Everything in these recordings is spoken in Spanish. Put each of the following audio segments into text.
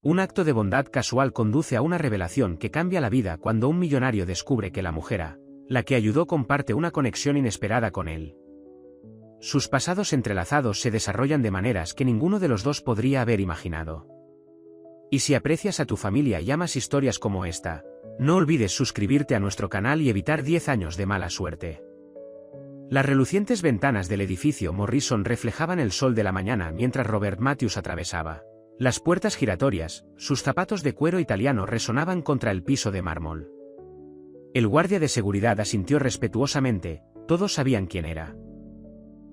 Un acto de bondad casual conduce a una revelación que cambia la vida cuando un millonario descubre que la mujer, la que ayudó, comparte una conexión inesperada con él. Sus pasados entrelazados se desarrollan de maneras que ninguno de los dos podría haber imaginado. Y si aprecias a tu familia y amas historias como esta, no olvides suscribirte a nuestro canal y evitar 10 años de mala suerte. Las relucientes ventanas del edificio Morrison reflejaban el sol de la mañana mientras Robert Matthews atravesaba. Las puertas giratorias, sus zapatos de cuero italiano resonaban contra el piso de mármol. El guardia de seguridad asintió respetuosamente, todos sabían quién era.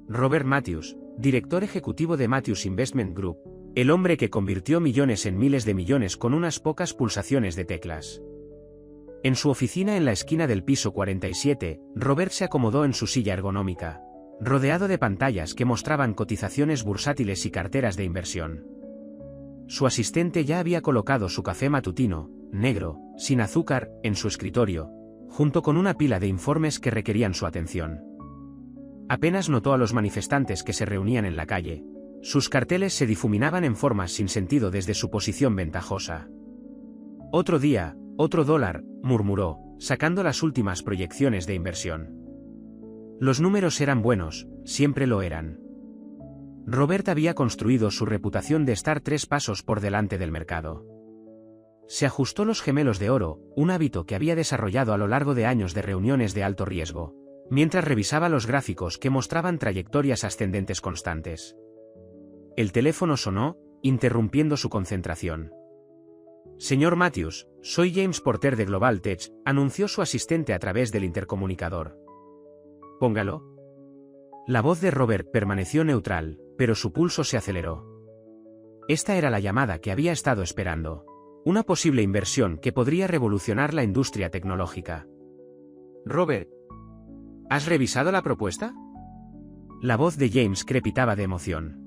Robert Matthews, director ejecutivo de Matthews Investment Group, el hombre que convirtió millones en miles de millones con unas pocas pulsaciones de teclas. En su oficina en la esquina del piso 47, Robert se acomodó en su silla ergonómica, rodeado de pantallas que mostraban cotizaciones bursátiles y carteras de inversión. Su asistente ya había colocado su café matutino, negro, sin azúcar, en su escritorio, junto con una pila de informes que requerían su atención. Apenas notó a los manifestantes que se reunían en la calle. Sus carteles se difuminaban en formas sin sentido desde su posición ventajosa. «Otro día, otro dólar», murmuró, sacando las últimas proyecciones de inversión. Los números eran buenos, siempre lo eran. Robert había construido su reputación de estar 3 pasos por delante del mercado. Se ajustó los gemelos de oro, un hábito que había desarrollado a lo largo de años de reuniones de alto riesgo, mientras revisaba los gráficos que mostraban trayectorias ascendentes constantes. El teléfono sonó, interrumpiendo su concentración. «Señor Matthews, soy James Porter de Global Tech», anunció su asistente a través del intercomunicador. «Póngalo». La voz de Robert permaneció neutral, pero su pulso se aceleró. Esta era la llamada que había estado esperando. Una posible inversión que podría revolucionar la industria tecnológica. «Robert, ¿has revisado la propuesta?». La voz de James crepitaba de emoción.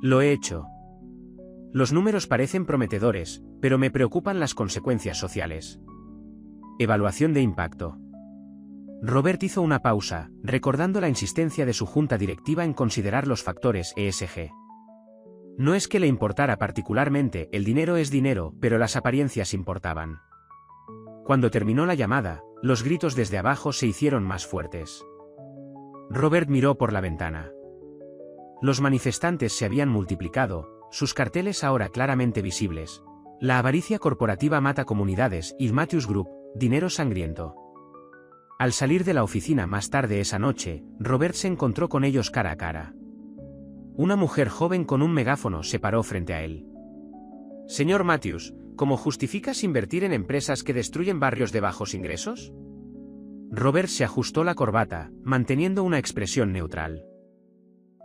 «Lo he hecho. Los números parecen prometedores, pero me preocupan las consecuencias sociales». Evaluación de impacto. Robert hizo una pausa, recordando la insistencia de su junta directiva en considerar los factores ESG. No es que le importara particularmente, el dinero es dinero, pero las apariencias importaban. Cuando terminó la llamada, los gritos desde abajo se hicieron más fuertes. Robert miró por la ventana. Los manifestantes se habían multiplicado, sus carteles ahora claramente visibles. La avaricia corporativa mata comunidades y Matthews Group, dinero sangriento. Al salir de la oficina más tarde esa noche, Robert se encontró con ellos cara a cara. Una mujer joven con un megáfono se paró frente a él. «Señor Matthews, ¿cómo justificas invertir en empresas que destruyen barrios de bajos ingresos?». Robert se ajustó la corbata, manteniendo una expresión neutral.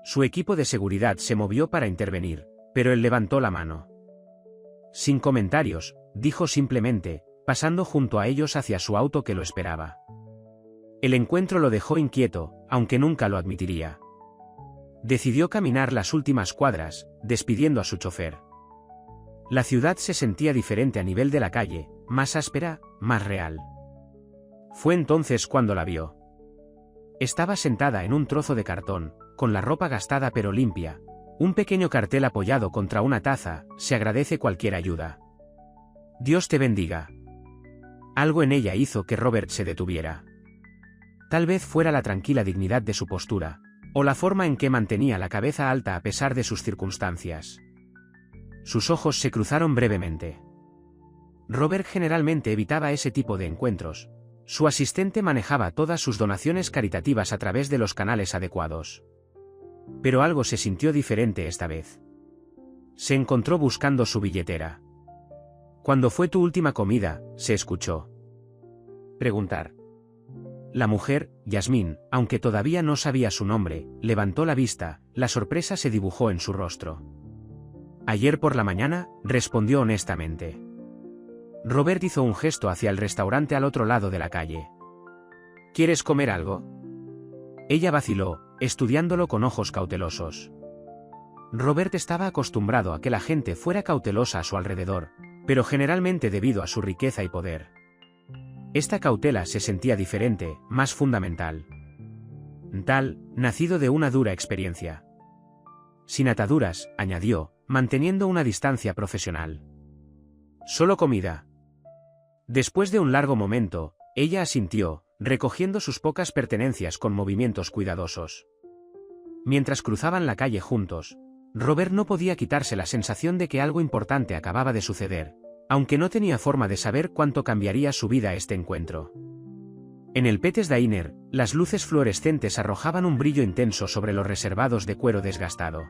Su equipo de seguridad se movió para intervenir, pero él levantó la mano. «Sin comentarios», dijo simplemente, pasando junto a ellos hacia su auto que lo esperaba. El encuentro lo dejó inquieto, aunque nunca lo admitiría. Decidió caminar las últimas cuadras, despidiendo a su chofer. La ciudad se sentía diferente a nivel de la calle, más áspera, más real. Fue entonces cuando la vio. Estaba sentada en un trozo de cartón, con la ropa gastada pero limpia. Un pequeño cartel apoyado contra una taza: «Se agradece cualquier ayuda». «Dios te bendiga». Algo en ella hizo que Robert se detuviera. Tal vez fuera la tranquila dignidad de su postura, o la forma en que mantenía la cabeza alta a pesar de sus circunstancias. Sus ojos se cruzaron brevemente. Robert generalmente evitaba ese tipo de encuentros. Su asistente manejaba todas sus donaciones caritativas a través de los canales adecuados. Pero algo se sintió diferente esta vez. Se encontró buscando su billetera. «¿Cuándo fue tu última comida?», se escuchó preguntar. La mujer, Yasmín, aunque todavía no sabía su nombre, levantó la vista, la sorpresa se dibujó en su rostro. «Ayer por la mañana», respondió honestamente. Robert hizo un gesto hacia el restaurante al otro lado de la calle. «¿Quieres comer algo?». Ella vaciló, estudiándolo con ojos cautelosos. Robert estaba acostumbrado a que la gente fuera cautelosa a su alrededor, pero generalmente debido a su riqueza y poder. Esta cautela se sentía diferente, más fundamental. Nacido de una dura experiencia. «Sin ataduras», añadió, manteniendo una distancia profesional. Solo comida. Después de un largo momento, ella asintió, recogiendo sus pocas pertenencias con movimientos cuidadosos. Mientras cruzaban la calle juntos, Robert no podía quitarse la sensación de que algo importante acababa de suceder, aunque no tenía forma de saber cuánto cambiaría su vida este encuentro. En el Pete's Diner, las luces fluorescentes arrojaban un brillo intenso sobre los reservados de cuero desgastado.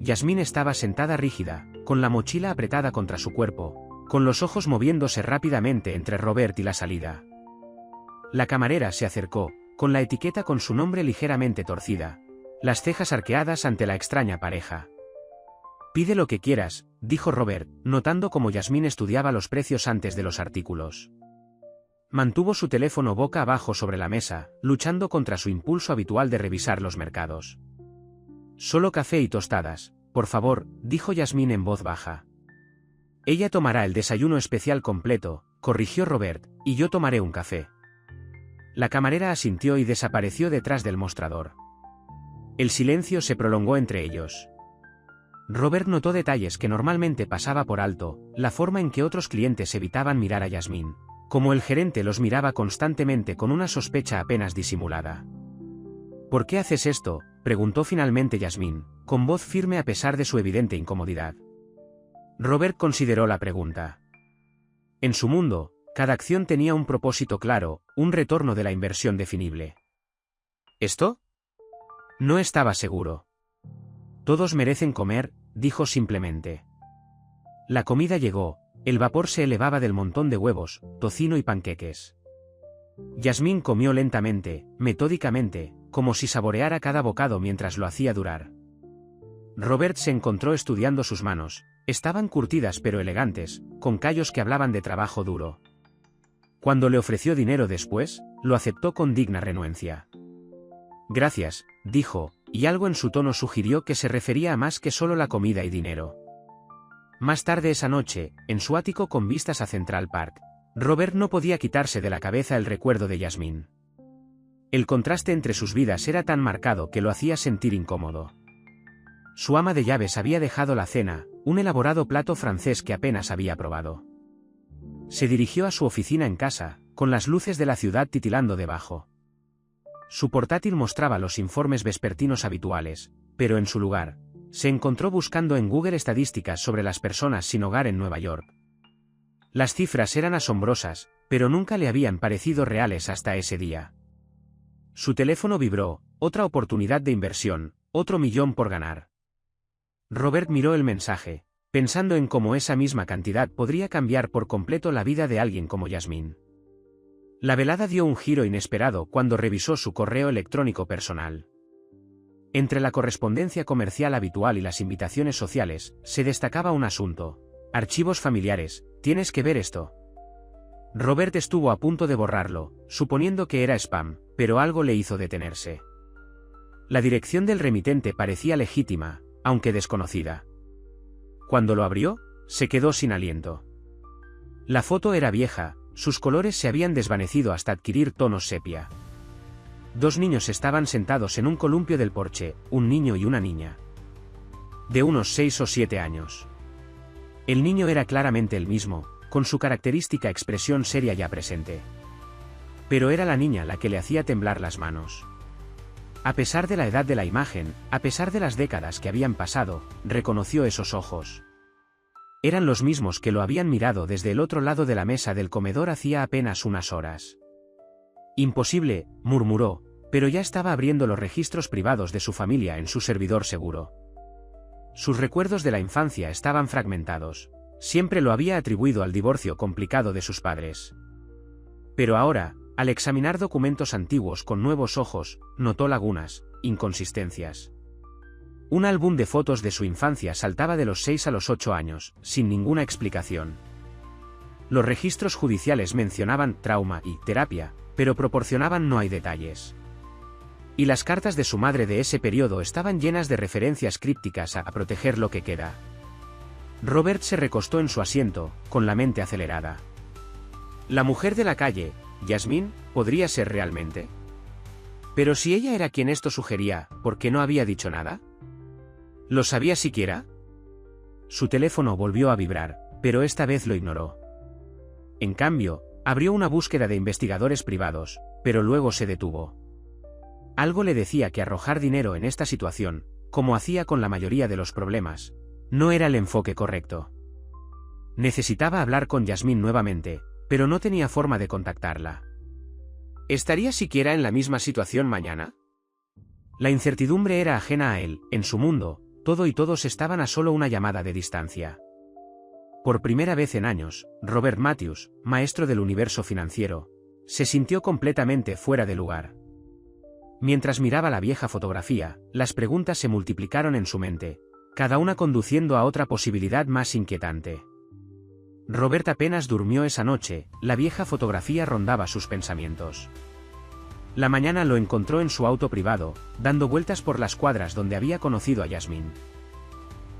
Jasmine estaba sentada rígida, con la mochila apretada contra su cuerpo, con los ojos moviéndose rápidamente entre Robert y la salida. La camarera se acercó, con la etiqueta con su nombre ligeramente torcida, las cejas arqueadas ante la extraña pareja. «Pide lo que quieras», dijo Robert, notando cómo Jasmine estudiaba los precios antes de los artículos. Mantuvo su teléfono boca abajo sobre la mesa, luchando contra su impulso habitual de revisar los mercados. «Solo café y tostadas, por favor», dijo Jasmine en voz baja. «Ella tomará el desayuno especial completo», corrigió Robert, «y yo tomaré un café». La camarera asintió y desapareció detrás del mostrador. El silencio se prolongó entre ellos. Robert notó detalles que normalmente pasaba por alto, la forma en que otros clientes evitaban mirar a Jasmine, como el gerente los miraba constantemente con una sospecha apenas disimulada. «¿Por qué haces esto?», preguntó finalmente Jasmine, con voz firme a pesar de su evidente incomodidad. Robert consideró la pregunta. En su mundo, cada acción tenía un propósito claro, un retorno de la inversión definible. ¿Esto? No estaba seguro. «Todos merecen comer», dijo simplemente. La comida llegó, el vapor se elevaba del montón de huevos, tocino y panqueques. Jasmine comió lentamente, metódicamente, como si saboreara cada bocado mientras lo hacía durar. Robert se encontró estudiando sus manos, estaban curtidas pero elegantes, con callos que hablaban de trabajo duro. Cuando le ofreció dinero después, lo aceptó con digna renuencia. «Gracias», dijo, y algo en su tono sugirió que se refería a más que solo la comida y dinero. Más tarde esa noche, en su ático con vistas a Central Park, Robert no podía quitarse de la cabeza el recuerdo de Jasmine. El contraste entre sus vidas era tan marcado que lo hacía sentir incómodo. Su ama de llaves había dejado la cena, un elaborado plato francés que apenas había probado. Se dirigió a su oficina en casa, con las luces de la ciudad titilando debajo. Su portátil mostraba los informes vespertinos habituales, pero en su lugar, se encontró buscando en Google estadísticas sobre las personas sin hogar en Nueva York. Las cifras eran asombrosas, pero nunca le habían parecido reales hasta ese día. Su teléfono vibró, otra oportunidad de inversión, otro millón por ganar. Robert miró el mensaje, pensando en cómo esa misma cantidad podría cambiar por completo la vida de alguien como Jasmine. La velada dio un giro inesperado cuando revisó su correo electrónico personal. Entre la correspondencia comercial habitual y las invitaciones sociales, se destacaba un asunto. «Archivos familiares, tienes que ver esto». Robert estuvo a punto de borrarlo, suponiendo que era spam, pero algo le hizo detenerse. La dirección del remitente parecía legítima, aunque desconocida. Cuando lo abrió, se quedó sin aliento. La foto era vieja, sus colores se habían desvanecido hasta adquirir tonos sepia. Dos niños estaban sentados en un columpio del porche, un niño y una niña. De unos 6 o 7 años. El niño era claramente el mismo, con su característica expresión seria ya presente. Pero era la niña la que le hacía temblar las manos. A pesar de la edad de la imagen, a pesar de las décadas que habían pasado, reconoció esos ojos. Eran los mismos que lo habían mirado desde el otro lado de la mesa del comedor hacía apenas unas horas. «Imposible», murmuró, pero ya estaba abriendo los registros privados de su familia en su servidor seguro. Sus recuerdos de la infancia estaban fragmentados. Siempre lo había atribuido al divorcio complicado de sus padres. Pero ahora, al examinar documentos antiguos con nuevos ojos, notó lagunas, inconsistencias. Un álbum de fotos de su infancia saltaba de los 6 a los 8 años, sin ninguna explicación. Los registros judiciales mencionaban trauma y terapia, pero proporcionaban no hay detalles. Y las cartas de su madre de ese periodo estaban llenas de referencias crípticas a proteger lo que queda. Robert se recostó en su asiento, con la mente acelerada. La mujer de la calle, Jasmine, podría ser realmente. Pero si ella era quien esto sugería, ¿por qué no había dicho nada? ¿Lo sabía siquiera? Su teléfono volvió a vibrar, pero esta vez lo ignoró. En cambio, abrió una búsqueda de investigadores privados, pero luego se detuvo. Algo le decía que arrojar dinero en esta situación, como hacía con la mayoría de los problemas, no era el enfoque correcto. Necesitaba hablar con Yasmín nuevamente, pero no tenía forma de contactarla. ¿Estaría siquiera en la misma situación mañana? La incertidumbre era ajena a él. En su mundo, todo y todos estaban a solo una llamada de distancia. Por primera vez en años, Robert Matthews, maestro del universo financiero, se sintió completamente fuera de lugar. Mientras miraba la vieja fotografía, las preguntas se multiplicaron en su mente, cada una conduciendo a otra posibilidad más inquietante. Robert apenas durmió esa noche, la vieja fotografía rondaba sus pensamientos. La mañana lo encontró en su auto privado, dando vueltas por las cuadras donde había conocido a Yasmín.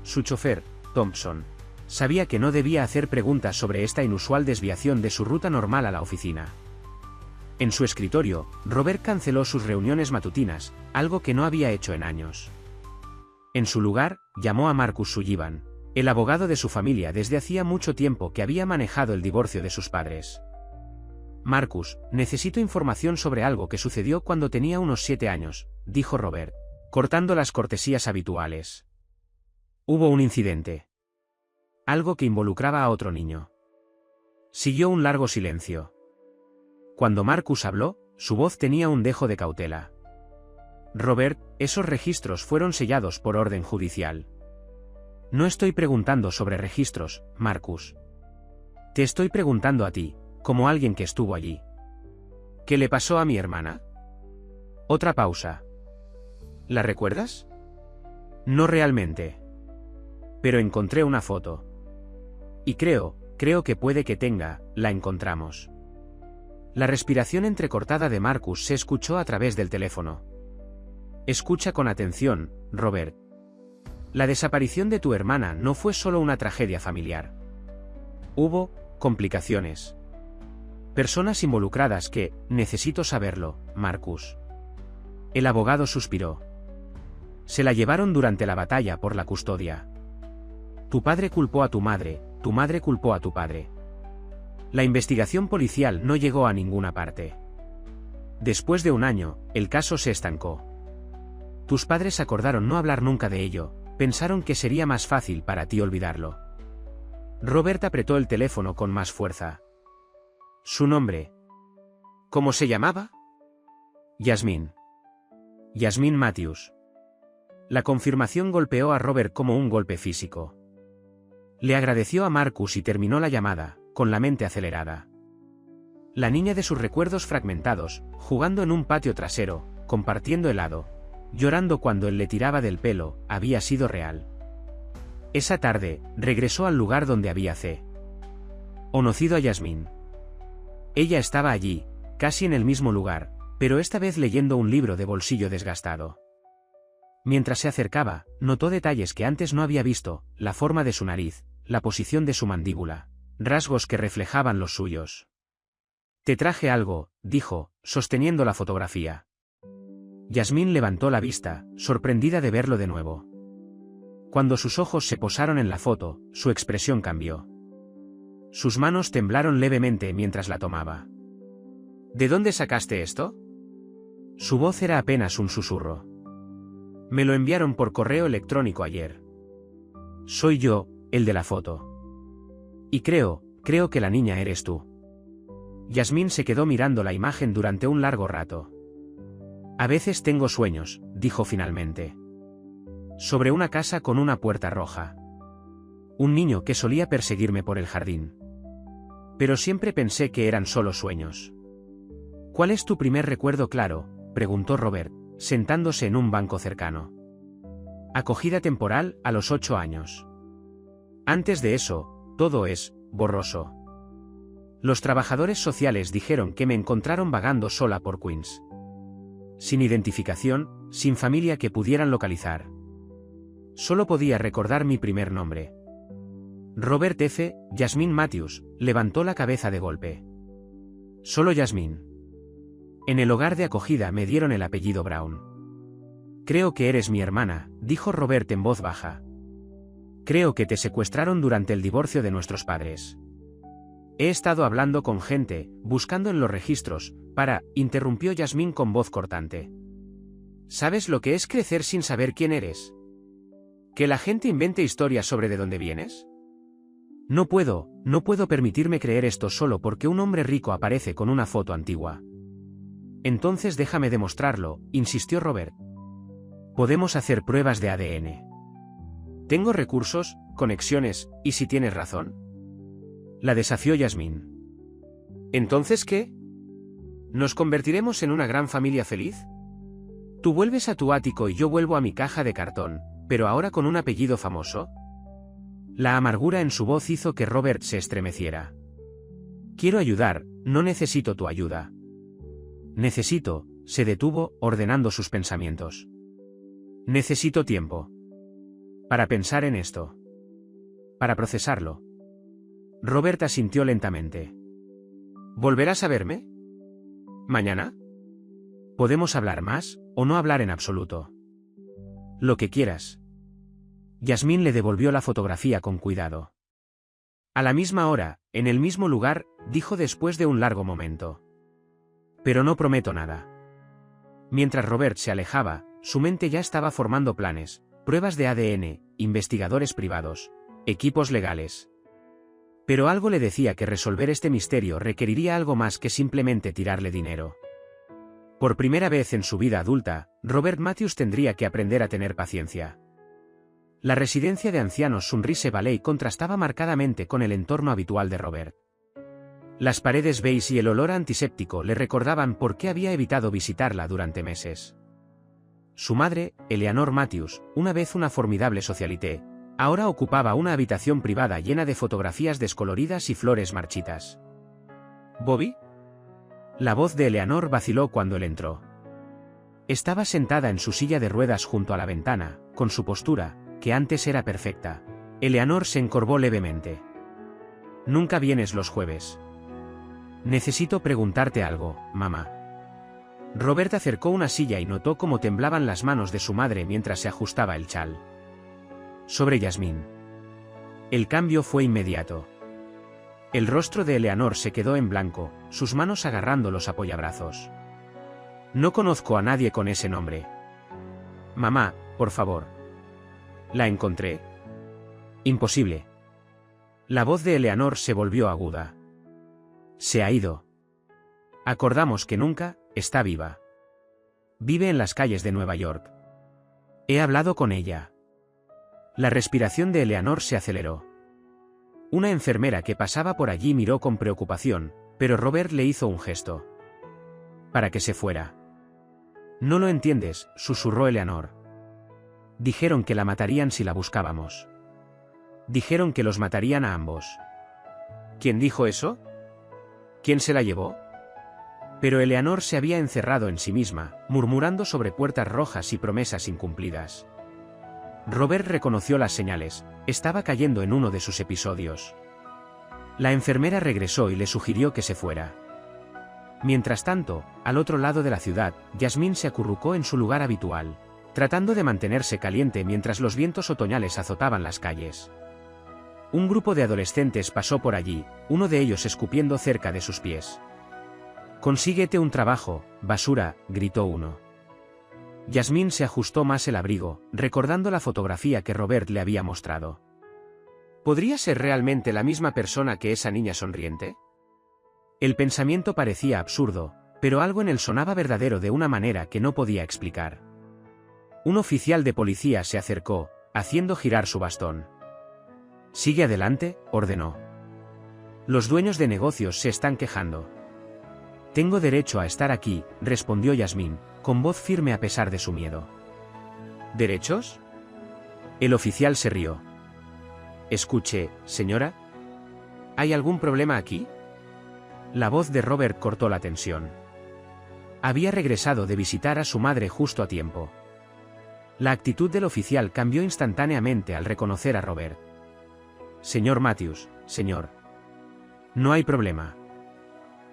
Su chofer, Thompson, sabía que no debía hacer preguntas sobre esta inusual desviación de su ruta normal a la oficina. En su escritorio, Robert canceló sus reuniones matutinas, algo que no había hecho en años. En su lugar, llamó a Marcus Sullivan, el abogado de su familia desde hacía mucho tiempo que había manejado el divorcio de sus padres. Marcus, necesito información sobre algo que sucedió cuando tenía unos 7 años, dijo Robert, cortando las cortesías habituales. Hubo un incidente. Algo que involucraba a otro niño. Siguió un largo silencio. Cuando Marcus habló, su voz tenía un dejo de cautela. Robert, esos registros fueron sellados por orden judicial. No estoy preguntando sobre registros, Marcus. Te estoy preguntando a ti, como alguien que estuvo allí. ¿Qué le pasó a mi hermana? Otra pausa. ¿La recuerdas? No realmente. Pero encontré una foto. Y creo que puede que la encontramos. La respiración entrecortada de Marcus se escuchó a través del teléfono. Escucha con atención, Robert. La desaparición de tu hermana no fue solo una tragedia familiar. Hubo complicaciones. Personas involucradas que, necesito saberlo, Marcus. El abogado suspiró. Se la llevaron durante la batalla por la custodia. Tu padre culpó a tu madre culpó a tu padre. La investigación policial no llegó a ninguna parte. Después de un año, el caso se estancó. Tus padres acordaron no hablar nunca de ello, pensaron que sería más fácil para ti olvidarlo. Robert apretó el teléfono con más fuerza. Su nombre. ¿Cómo se llamaba? Yasmín. Yasmín Matthews. La confirmación golpeó a Robert como un golpe físico. Le agradeció a Marcus y terminó la llamada, con la mente acelerada. La niña de sus recuerdos fragmentados, jugando en un patio trasero, compartiendo helado, llorando cuando él le tiraba del pelo, había sido real. Esa tarde, regresó al lugar donde había conocido a Yasmín. Ella estaba allí, casi en el mismo lugar, pero esta vez leyendo un libro de bolsillo desgastado. Mientras se acercaba, notó detalles que antes no había visto, la forma de su nariz, la posición de su mandíbula, rasgos que reflejaban los suyos. Te traje algo, dijo, sosteniendo la fotografía. Yasmín levantó la vista, sorprendida de verlo de nuevo. Cuando sus ojos se posaron en la foto, su expresión cambió. Sus manos temblaron levemente mientras la tomaba. ¿De dónde sacaste esto? Su voz era apenas un susurro. Me lo enviaron por correo electrónico ayer. Soy yo, el de la foto. Y creo que la niña eres tú. Yasmín se quedó mirando la imagen durante un largo rato. A veces tengo sueños, dijo finalmente. Sobre una casa con una puerta roja. Un niño que solía perseguirme por el jardín. Pero siempre pensé que eran solo sueños. ¿Cuál es tu primer recuerdo claro?, preguntó Robert, sentándose en un banco cercano. Acogida temporal a los 8 años. Antes de eso, todo es borroso. Los trabajadores sociales dijeron que me encontraron vagando sola por Queens. Sin identificación, sin familia que pudieran localizar. Solo podía recordar mi primer nombre. Robert F. Yasmín Matthews, levantó la cabeza de golpe. Solo Yasmín. En el hogar de acogida me dieron el apellido Brown. Creo que eres mi hermana, dijo Robert en voz baja. Creo que te secuestraron durante el divorcio de nuestros padres. He estado hablando con gente, buscando en los registros, interrumpió Yasmín con voz cortante. ¿Sabes lo que es crecer sin saber quién eres? ¿Que la gente invente historias sobre de dónde vienes? No puedo permitirme creer esto solo porque un hombre rico aparece con una foto antigua. Entonces déjame demostrarlo, insistió Robert. Podemos hacer pruebas de ADN. Tengo recursos, conexiones, y si tienes razón. La desafió Yasmín. ¿Entonces qué? ¿Nos convertiremos en una gran familia feliz? Tú vuelves a tu ático y yo vuelvo a mi caja de cartón, pero ahora con un apellido famoso. La amargura en su voz hizo que Robert se estremeciera. Quiero ayudar, no necesito tu ayuda. Se detuvo, ordenando sus pensamientos. Necesito tiempo. Para pensar en esto. Para procesarlo. Robert asintió lentamente. ¿Volverás a verme? ¿Mañana? Podemos hablar más, o no hablar en absoluto. Lo que quieras. Yasmín le devolvió la fotografía con cuidado. A la misma hora, en el mismo lugar, dijo después de un largo momento. Pero no prometo nada. Mientras Robert se alejaba, su mente ya estaba formando planes, pruebas de ADN, investigadores privados, equipos legales. Pero algo le decía que resolver este misterio requeriría algo más que simplemente tirarle dinero. Por primera vez en su vida adulta, Robert Matthews tendría que aprender a tener paciencia. La residencia de ancianos Sunrise Valley contrastaba marcadamente con el entorno habitual de Robert. Las paredes beige y el olor antiséptico le recordaban por qué había evitado visitarla durante meses. Su madre, Eleanor Matthews, una vez una formidable socialité, ahora ocupaba una habitación privada llena de fotografías descoloridas y flores marchitas. ¿Bobby? La voz de Eleanor vaciló cuando él entró. Estaba sentada en su silla de ruedas junto a la ventana, con su postura, que antes era perfecta. Eleanor se encorvó levemente. Nunca vienes los jueves. Necesito preguntarte algo, mamá. Robert acercó una silla y notó cómo temblaban las manos de su madre mientras se ajustaba el chal. Sobre Yasmín. El cambio fue inmediato. El rostro de Eleanor se quedó en blanco, sus manos agarrando los apoyabrazos. No conozco a nadie con ese nombre. Mamá, por favor. La encontré. Imposible. La voz de Eleanor se volvió aguda. Se ha ido. Acordamos que nunca, está viva. Vive en las calles de Nueva York. He hablado con ella. La respiración de Eleanor se aceleró. Una enfermera que pasaba por allí miró con preocupación, pero Robert le hizo un gesto. Para que se fuera. No lo entiendes, susurró Eleanor. Dijeron que la matarían si la buscábamos. Dijeron que los matarían a ambos. ¿Quién dijo eso? ¿Quién se la llevó? Pero Eleanor se había encerrado en sí misma, murmurando sobre puertas rojas y promesas incumplidas. Robert reconoció las señales, estaba cayendo en uno de sus episodios. La enfermera regresó y le sugirió que se fuera. Mientras tanto, al otro lado de la ciudad, Yasmín se acurrucó en su lugar habitual, tratando de mantenerse caliente mientras los vientos otoñales azotaban las calles. Un grupo de adolescentes pasó por allí, uno de ellos escupiendo cerca de sus pies. «Consíguete un trabajo, basura», gritó uno. Yasmín se ajustó más el abrigo, recordando la fotografía que Robert le había mostrado. ¿Podría ser realmente la misma persona que esa niña sonriente? El pensamiento parecía absurdo, pero algo en él sonaba verdadero de una manera que no podía explicar. Un oficial de policía se acercó, haciendo girar su bastón. «Sigue adelante», ordenó. «Los dueños de negocios se están quejando». «Tengo derecho a estar aquí», respondió Yasmín, con voz firme a pesar de su miedo. ¿Derechos? El oficial se rió. «Escuche, señora. ¿Hay algún problema aquí?» La voz de Robert cortó la tensión. Había regresado de visitar a su madre justo a tiempo. La actitud del oficial cambió instantáneamente al reconocer a Robert. «Señor Matthews, señor. No hay problema.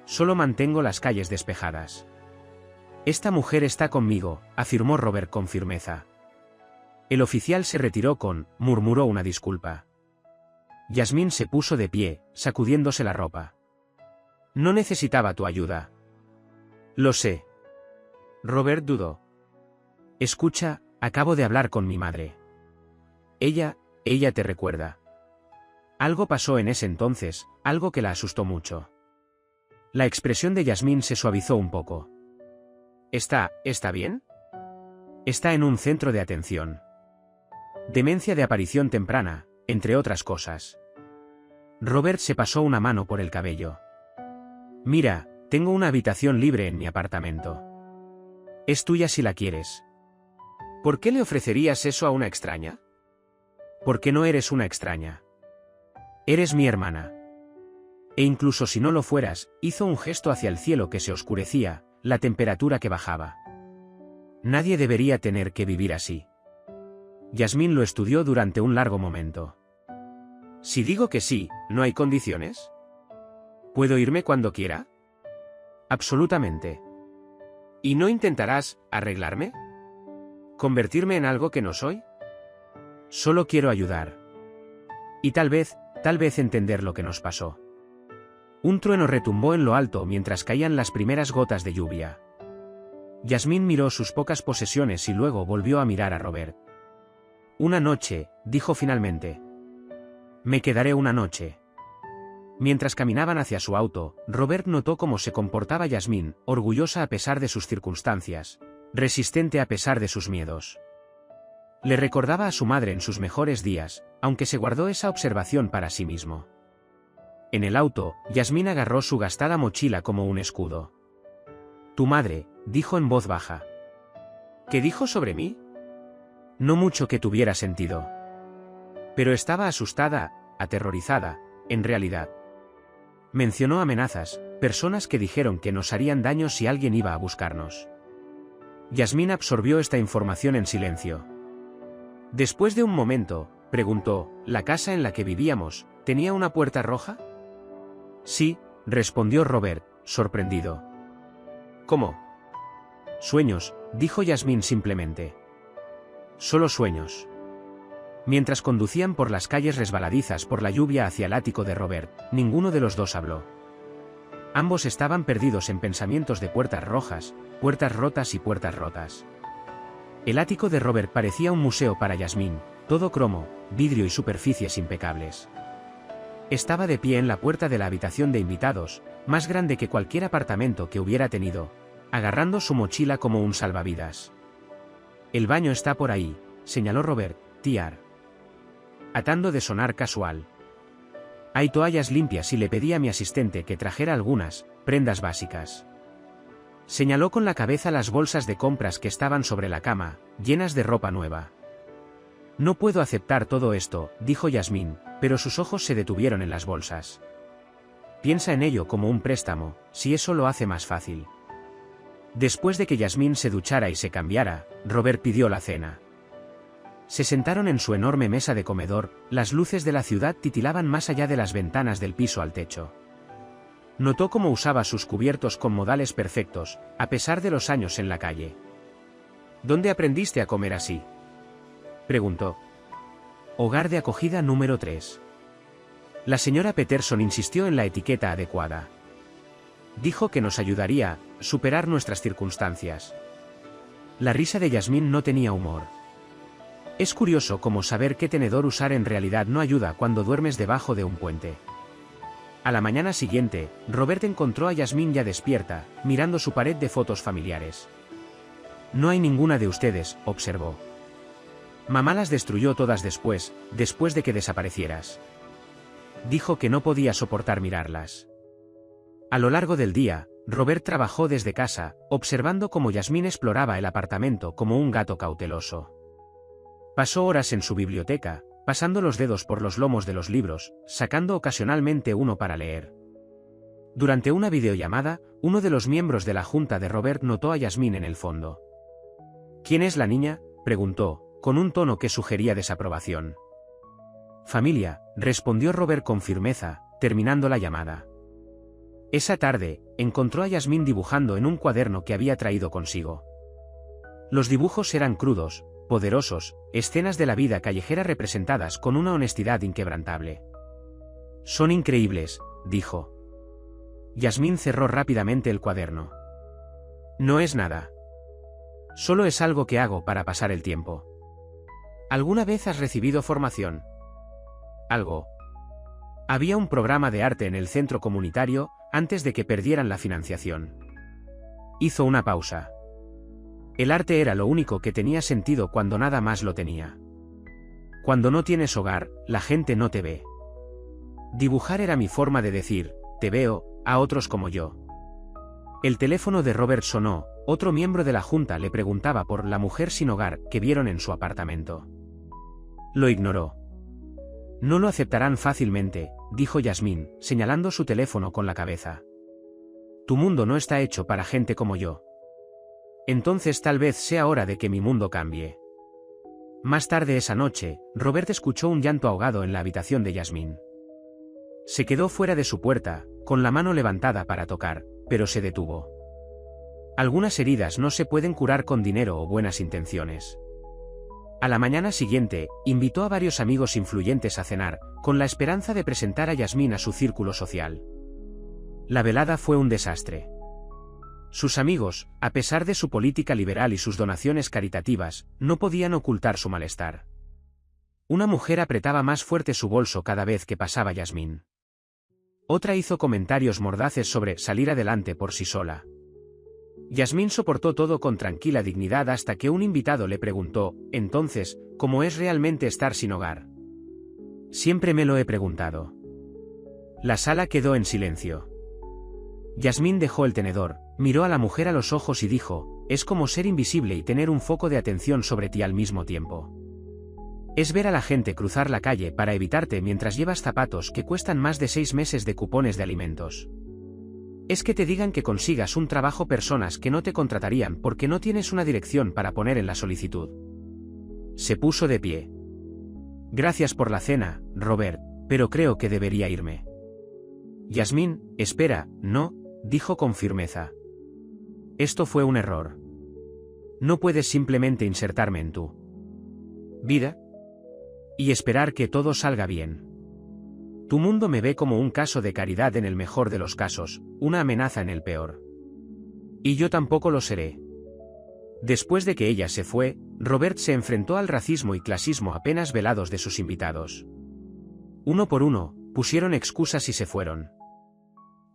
Solo mantengo las calles despejadas». «Esta mujer está conmigo», afirmó Robert con firmeza. El oficial se retiró murmuró una disculpa. Yasmín se puso de pie, sacudiéndose la ropa. No necesitaba tu ayuda. Lo sé. Robert dudó. Escucha, acabo de hablar con mi madre. Ella te recuerda. Algo pasó en ese entonces, algo que la asustó mucho. La expresión de Yasmín se suavizó un poco. ¿Está bien? Está en un centro de atención. Demencia de aparición temprana, entre otras cosas. Robert se pasó una mano por el cabello. Mira, tengo una habitación libre en mi apartamento. Es tuya si la quieres. ¿Por qué le ofrecerías eso a una extraña? Porque no eres una extraña. Eres mi hermana. E incluso si no lo fueras, hizo un gesto hacia el cielo que se oscurecía, la temperatura que bajaba. Nadie debería tener que vivir así. Yasmín lo estudió durante un largo momento. Si digo que sí, ¿no hay condiciones? ¿Puedo irme cuando quiera? Absolutamente. ¿Y no intentarás arreglarme? ¿Convertirme en algo que no soy? Solo quiero ayudar. Y tal vez entender lo que nos pasó. Un trueno retumbó en lo alto mientras caían las primeras gotas de lluvia. Yasmín miró sus pocas posesiones y luego volvió a mirar a Robert. Una noche, dijo finalmente. Me quedaré una noche. Mientras caminaban hacia su auto, Robert notó cómo se comportaba Yasmín, orgullosa a pesar de sus circunstancias, resistente a pesar de sus miedos. Le recordaba a su madre en sus mejores días, aunque se guardó esa observación para sí mismo. En el auto, Yasmín agarró su gastada mochila como un escudo. Tu madre, dijo en voz baja. ¿Qué dijo sobre mí? No mucho que tuviera sentido. Pero estaba asustada, aterrorizada, en realidad. Mencionó amenazas, personas que dijeron que nos harían daño si alguien iba a buscarnos. Yasmín absorbió esta información en silencio. Después de un momento, preguntó, ¿la casa en la que vivíamos tenía una puerta roja? Sí, respondió Robert, sorprendido. ¿Cómo? Sueños, dijo Yasmín simplemente. Solo sueños. Mientras conducían por las calles resbaladizas por la lluvia hacia el ático de Robert, ninguno de los dos habló. Ambos estaban perdidos en pensamientos de puertas rojas, puertas rotas y puertas rotas. El ático de Robert parecía un museo para Yasmín, todo cromo, vidrio y superficies impecables. Estaba de pie en la puerta de la habitación de invitados, más grande que cualquier apartamento que hubiera tenido, agarrando su mochila como un salvavidas. El baño está por ahí, señaló Robert, Tiar. Atando de sonar casual. Hay toallas limpias y le pedí a mi asistente que trajera algunas prendas básicas. Señaló con la cabeza las bolsas de compras que estaban sobre la cama, llenas de ropa nueva. No puedo aceptar todo esto, dijo Yasmín, pero sus ojos se detuvieron en las bolsas. Piensa en ello como un préstamo, si eso lo hace más fácil. Después de que Yasmín se duchara y se cambiara, Robert pidió la cena. Se sentaron en su enorme mesa de comedor, las luces de la ciudad titilaban más allá de las ventanas del piso al techo. Notó cómo usaba sus cubiertos con modales perfectos, a pesar de los años en la calle. ¿Dónde aprendiste a comer así?, preguntó. Hogar de acogida número 3. La señora Peterson insistió en la etiqueta adecuada. Dijo que nos ayudaría a superar nuestras circunstancias. La risa de Yasmín no tenía humor. Es curioso cómo saber qué tenedor usar en realidad no ayuda cuando duermes debajo de un puente. A la mañana siguiente, Robert encontró a Yasmín ya despierta, mirando su pared de fotos familiares. No hay ninguna de ustedes, observó. Mamá las destruyó todas después de que desaparecieras. Dijo que no podía soportar mirarlas. A lo largo del día, Robert trabajó desde casa, observando cómo Yasmín exploraba el apartamento como un gato cauteloso. Pasó horas en su biblioteca, pasando los dedos por los lomos de los libros, sacando ocasionalmente uno para leer. Durante una videollamada, uno de los miembros de la junta de Robert notó a Yasmín en el fondo. ¿Quién es la niña?, preguntó, con un tono que sugería desaprobación. Familia, respondió Robert con firmeza, terminando la llamada. Esa tarde, encontró a Yasmín dibujando en un cuaderno que había traído consigo. Los dibujos eran crudos, poderosos, escenas de la vida callejera representadas con una honestidad inquebrantable. Son increíbles, dijo. Yasmín cerró rápidamente el cuaderno. No es nada. Solo es algo que hago para pasar el tiempo. ¿Alguna vez has recibido formación? Algo. Había un programa de arte en el centro comunitario, antes de que perdieran la financiación. Hizo una pausa. El arte era lo único que tenía sentido cuando nada más lo tenía. Cuando no tienes hogar, la gente no te ve. Dibujar era mi forma de decir, te veo, a otros como yo. El teléfono de Robert sonó, otro miembro de la junta le preguntaba por la mujer sin hogar que vieron en su apartamento. Lo ignoró. No lo aceptarán fácilmente, dijo Yasmín, señalando su teléfono con la cabeza. Tu mundo no está hecho para gente como yo. Entonces tal vez sea hora de que mi mundo cambie. Más tarde esa noche, Robert escuchó un llanto ahogado en la habitación de Yasmín. Se quedó fuera de su puerta, con la mano levantada para tocar, pero se detuvo. Algunas heridas no se pueden curar con dinero o buenas intenciones. A la mañana siguiente, invitó a varios amigos influyentes a cenar, con la esperanza de presentar a Yasmín a su círculo social. La velada fue un desastre. Sus amigos, a pesar de su política liberal y sus donaciones caritativas, no podían ocultar su malestar. Una mujer apretaba más fuerte su bolso cada vez que pasaba Yasmín. Otra hizo comentarios mordaces sobre salir adelante por sí sola. Yasmín soportó todo con tranquila dignidad hasta que un invitado le preguntó, entonces, ¿cómo es realmente estar sin hogar? Siempre me lo he preguntado. La sala quedó en silencio. Yasmín dejó el tenedor, miró a la mujer a los ojos y dijo, es como ser invisible y tener un foco de atención sobre ti al mismo tiempo. Es ver a la gente cruzar la calle para evitarte mientras llevas zapatos que cuestan más de 6 meses de cupones de alimentos. Es que te digan que consigas un trabajo personas que no te contratarían porque no tienes una dirección para poner en la solicitud. Se puso de pie. Gracias por la cena, Robert, pero creo que debería irme. Yasmín, espera, no, dijo con firmeza. Esto fue un error. No puedes simplemente insertarme en tu vida y esperar que todo salga bien. Tu mundo me ve como un caso de caridad en el mejor de los casos, una amenaza en el peor. Y yo tampoco lo seré. Después de que ella se fue, Robert se enfrentó al racismo y clasismo apenas velados de sus invitados. Uno por uno, pusieron excusas y se fueron.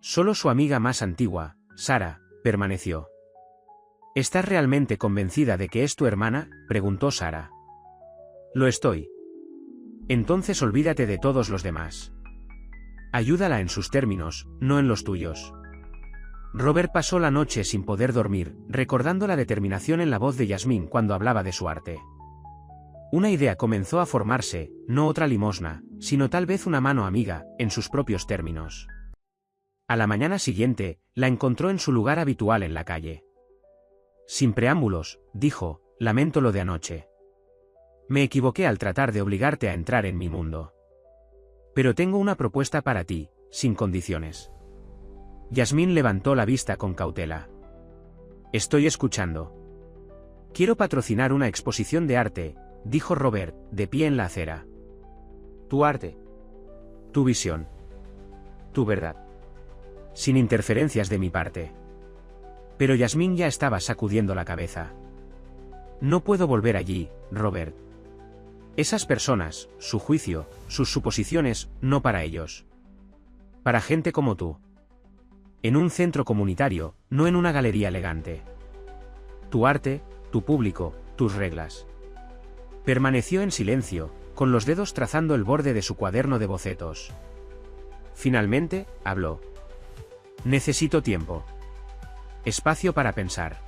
Solo su amiga más antigua, Sara, permaneció. ¿Estás realmente convencida de que es tu hermana?, preguntó Sara. Lo estoy. Entonces olvídate de todos los demás. Ayúdala en sus términos, no en los tuyos. Robert pasó la noche sin poder dormir, recordando la determinación en la voz de Yasmín cuando hablaba de su arte. Una idea comenzó a formarse, no otra limosna, sino tal vez una mano amiga, en sus propios términos. A la mañana siguiente, la encontró en su lugar habitual en la calle. Sin preámbulos, dijo, lamento lo de anoche. Me equivoqué al tratar de obligarte a entrar en mi mundo. Pero tengo una propuesta para ti, sin condiciones. Yasmín levantó la vista con cautela. Estoy escuchando. Quiero patrocinar una exposición de arte, dijo Robert, de pie en la acera. Tu arte. Tu visión. Tu verdad. Sin interferencias de mi parte. Pero Yasmín ya estaba sacudiendo la cabeza. No puedo volver allí, Robert. Esas personas, su juicio, sus suposiciones, no para ellos. Para gente como tú. En un centro comunitario, no en una galería elegante. Tu arte, tu público, tus reglas. Permaneció en silencio, con los dedos trazando el borde de su cuaderno de bocetos. Finalmente, habló. Necesito tiempo. Espacio para pensar.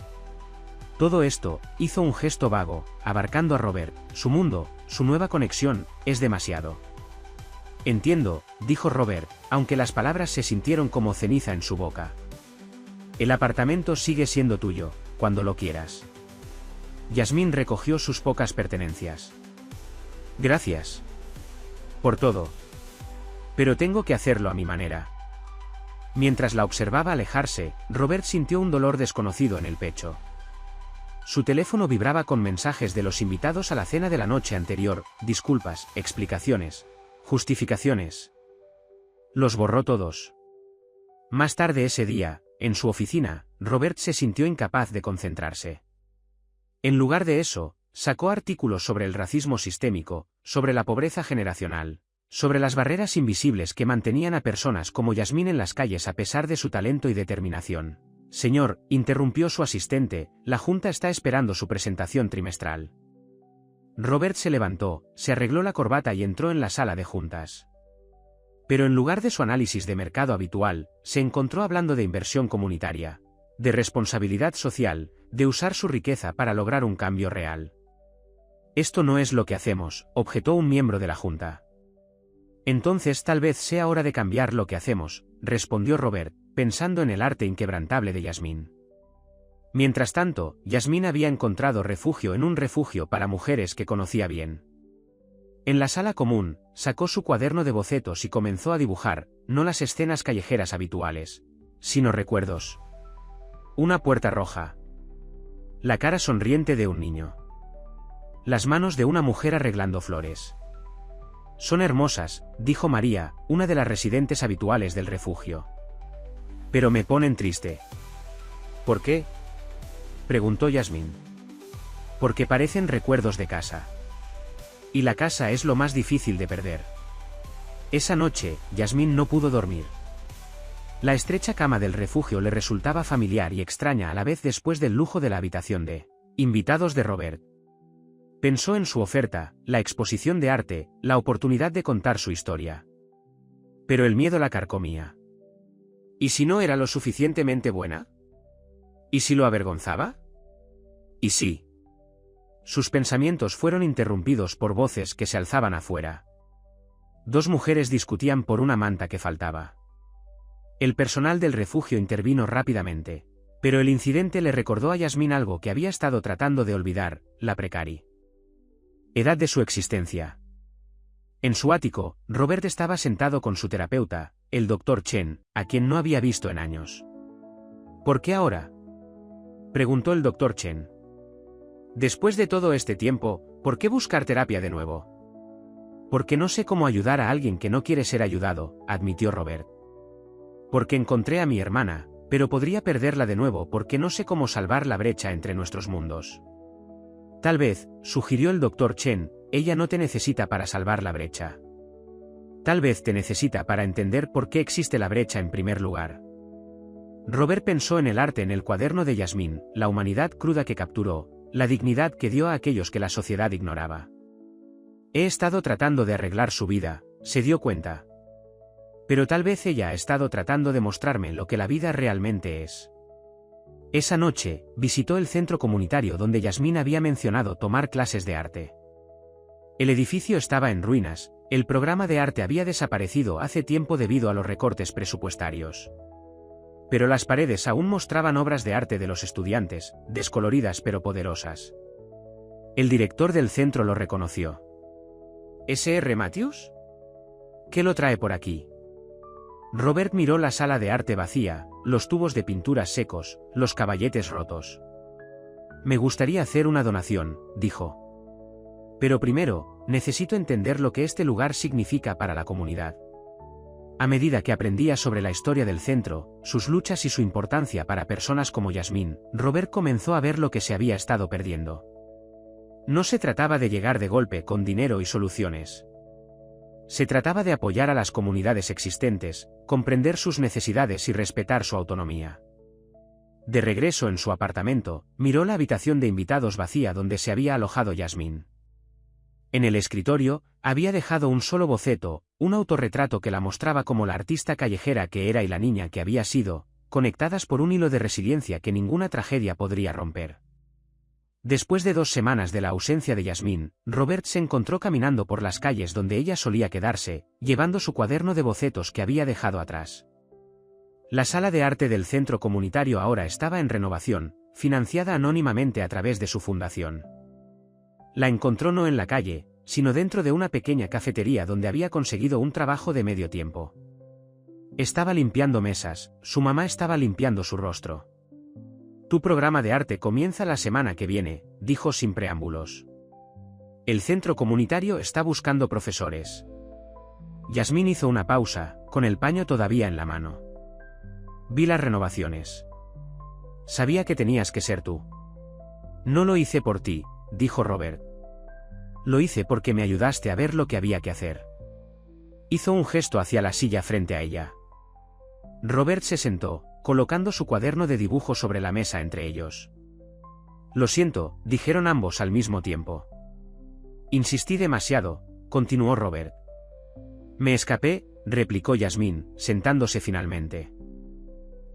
Todo esto, hizo un gesto vago, abarcando a Robert, su mundo, su nueva conexión, es demasiado. Entiendo, dijo Robert, aunque las palabras se sintieron como ceniza en su boca. El apartamento sigue siendo tuyo, cuando lo quieras. Yasmín recogió sus pocas pertenencias. Gracias. Por todo. Pero tengo que hacerlo a mi manera. Mientras la observaba alejarse, Robert sintió un dolor desconocido en el pecho. Su teléfono vibraba con mensajes de los invitados a la cena de la noche anterior, disculpas, explicaciones, justificaciones. Los borró todos. Más tarde ese día, en su oficina, Robert se sintió incapaz de concentrarse. En lugar de eso, sacó artículos sobre el racismo sistémico, sobre la pobreza generacional, sobre las barreras invisibles que mantenían a personas como Yasmín en las calles a pesar de su talento y determinación. Señor, interrumpió su asistente, la junta está esperando su presentación trimestral. Robert se levantó, se arregló la corbata y entró en la sala de juntas. Pero en lugar de su análisis de mercado habitual, se encontró hablando de inversión comunitaria, de responsabilidad social, de usar su riqueza para lograr un cambio real. Esto no es lo que hacemos, objetó un miembro de la junta. Entonces tal vez sea hora de cambiar lo que hacemos, respondió Robert, pensando en el arte inquebrantable de Yasmín. Mientras tanto, Yasmín había encontrado refugio en un refugio para mujeres que conocía bien. En la sala común, sacó su cuaderno de bocetos y comenzó a dibujar, no las escenas callejeras habituales, sino recuerdos. Una puerta roja. La cara sonriente de un niño. Las manos de una mujer arreglando flores. Son hermosas, dijo María, una de las residentes habituales del refugio. Pero me ponen triste. ¿Por qué?, preguntó Yasmín. Porque parecen recuerdos de casa. Y la casa es lo más difícil de perder. Esa noche, Yasmín no pudo dormir. La estrecha cama del refugio le resultaba familiar y extraña a la vez después del lujo de la habitación de invitados de Robert. Pensó en su oferta, la exposición de arte, la oportunidad de contar su historia. Pero el miedo la carcomía. ¿Y si no era lo suficientemente buena? ¿Y si lo avergonzaba? ¿Y sí? Sus pensamientos fueron interrumpidos por voces que se alzaban afuera. Dos mujeres discutían por una manta que faltaba. El personal del refugio intervino rápidamente, pero el incidente le recordó a Yasmín algo que había estado tratando de olvidar, la precaria edad de su existencia. En su ático, Robert estaba sentado con su terapeuta, el Dr. Chen, a quien no había visto en años. ¿Por qué ahora?, preguntó el Dr. Chen. Después de todo este tiempo, ¿por qué buscar terapia de nuevo? Porque no sé cómo ayudar a alguien que no quiere ser ayudado, admitió Robert. Porque encontré a mi hermana, pero podría perderla de nuevo porque no sé cómo salvar la brecha entre nuestros mundos. Tal vez, sugirió el Dr. Chen, ella no te necesita para salvar la brecha. Tal vez te necesita para entender por qué existe la brecha en primer lugar. Robert pensó en el arte en el cuaderno de Yasmín, la humanidad cruda que capturó, la dignidad que dio a aquellos que la sociedad ignoraba. He estado tratando de arreglar su vida, se dio cuenta. Pero tal vez ella ha estado tratando de mostrarme lo que la vida realmente es. Esa noche, visitó el centro comunitario donde Yasmín había mencionado tomar clases de arte. El edificio estaba en ruinas, el programa de arte había desaparecido hace tiempo debido a los recortes presupuestarios. Pero las paredes aún mostraban obras de arte de los estudiantes, descoloridas pero poderosas. El director del centro lo reconoció. ¿S.R. Matthews? ¿Qué lo trae por aquí? Robert miró la sala de arte vacía, los tubos de pinturas secos, los caballetes rotos. Me gustaría hacer una donación, dijo. Pero primero, necesito entender lo que este lugar significa para la comunidad. A medida que aprendía sobre la historia del centro, sus luchas y su importancia para personas como Yasmín, Robert comenzó a ver lo que se había estado perdiendo. No se trataba de llegar de golpe con dinero y soluciones. Se trataba de apoyar a las comunidades existentes, comprender sus necesidades y respetar su autonomía. De regreso en su apartamento, miró la habitación de invitados vacía donde se había alojado Yasmín. En el escritorio, había dejado un solo boceto, un autorretrato que la mostraba como la artista callejera que era y la niña que había sido, conectadas por un hilo de resiliencia que ninguna tragedia podría romper. Después de 2 semanas de la ausencia de Yasmín, Robert se encontró caminando por las calles donde ella solía quedarse, llevando su cuaderno de bocetos que había dejado atrás. La sala de arte del centro comunitario ahora estaba en renovación, financiada anónimamente a través de su fundación. La encontró no en la calle, sino dentro de una pequeña cafetería donde había conseguido un trabajo de medio tiempo. Estaba limpiando mesas, su mamá estaba limpiando su rostro. Tu programa de arte comienza la semana que viene, dijo sin preámbulos. El centro comunitario está buscando profesores. Yasmín hizo una pausa, con el paño todavía en la mano. Vi las renovaciones. Sabía que tenías que ser tú. No lo hice por ti, dijo Robert. Lo hice porque me ayudaste a ver lo que había que hacer. Hizo un gesto hacia la silla frente a ella. Robert se sentó, colocando su cuaderno de dibujo sobre la mesa entre ellos. Lo siento, dijeron ambos al mismo tiempo. Insistí demasiado, continuó Robert. Me escapé, replicó Yasmín, sentándose finalmente.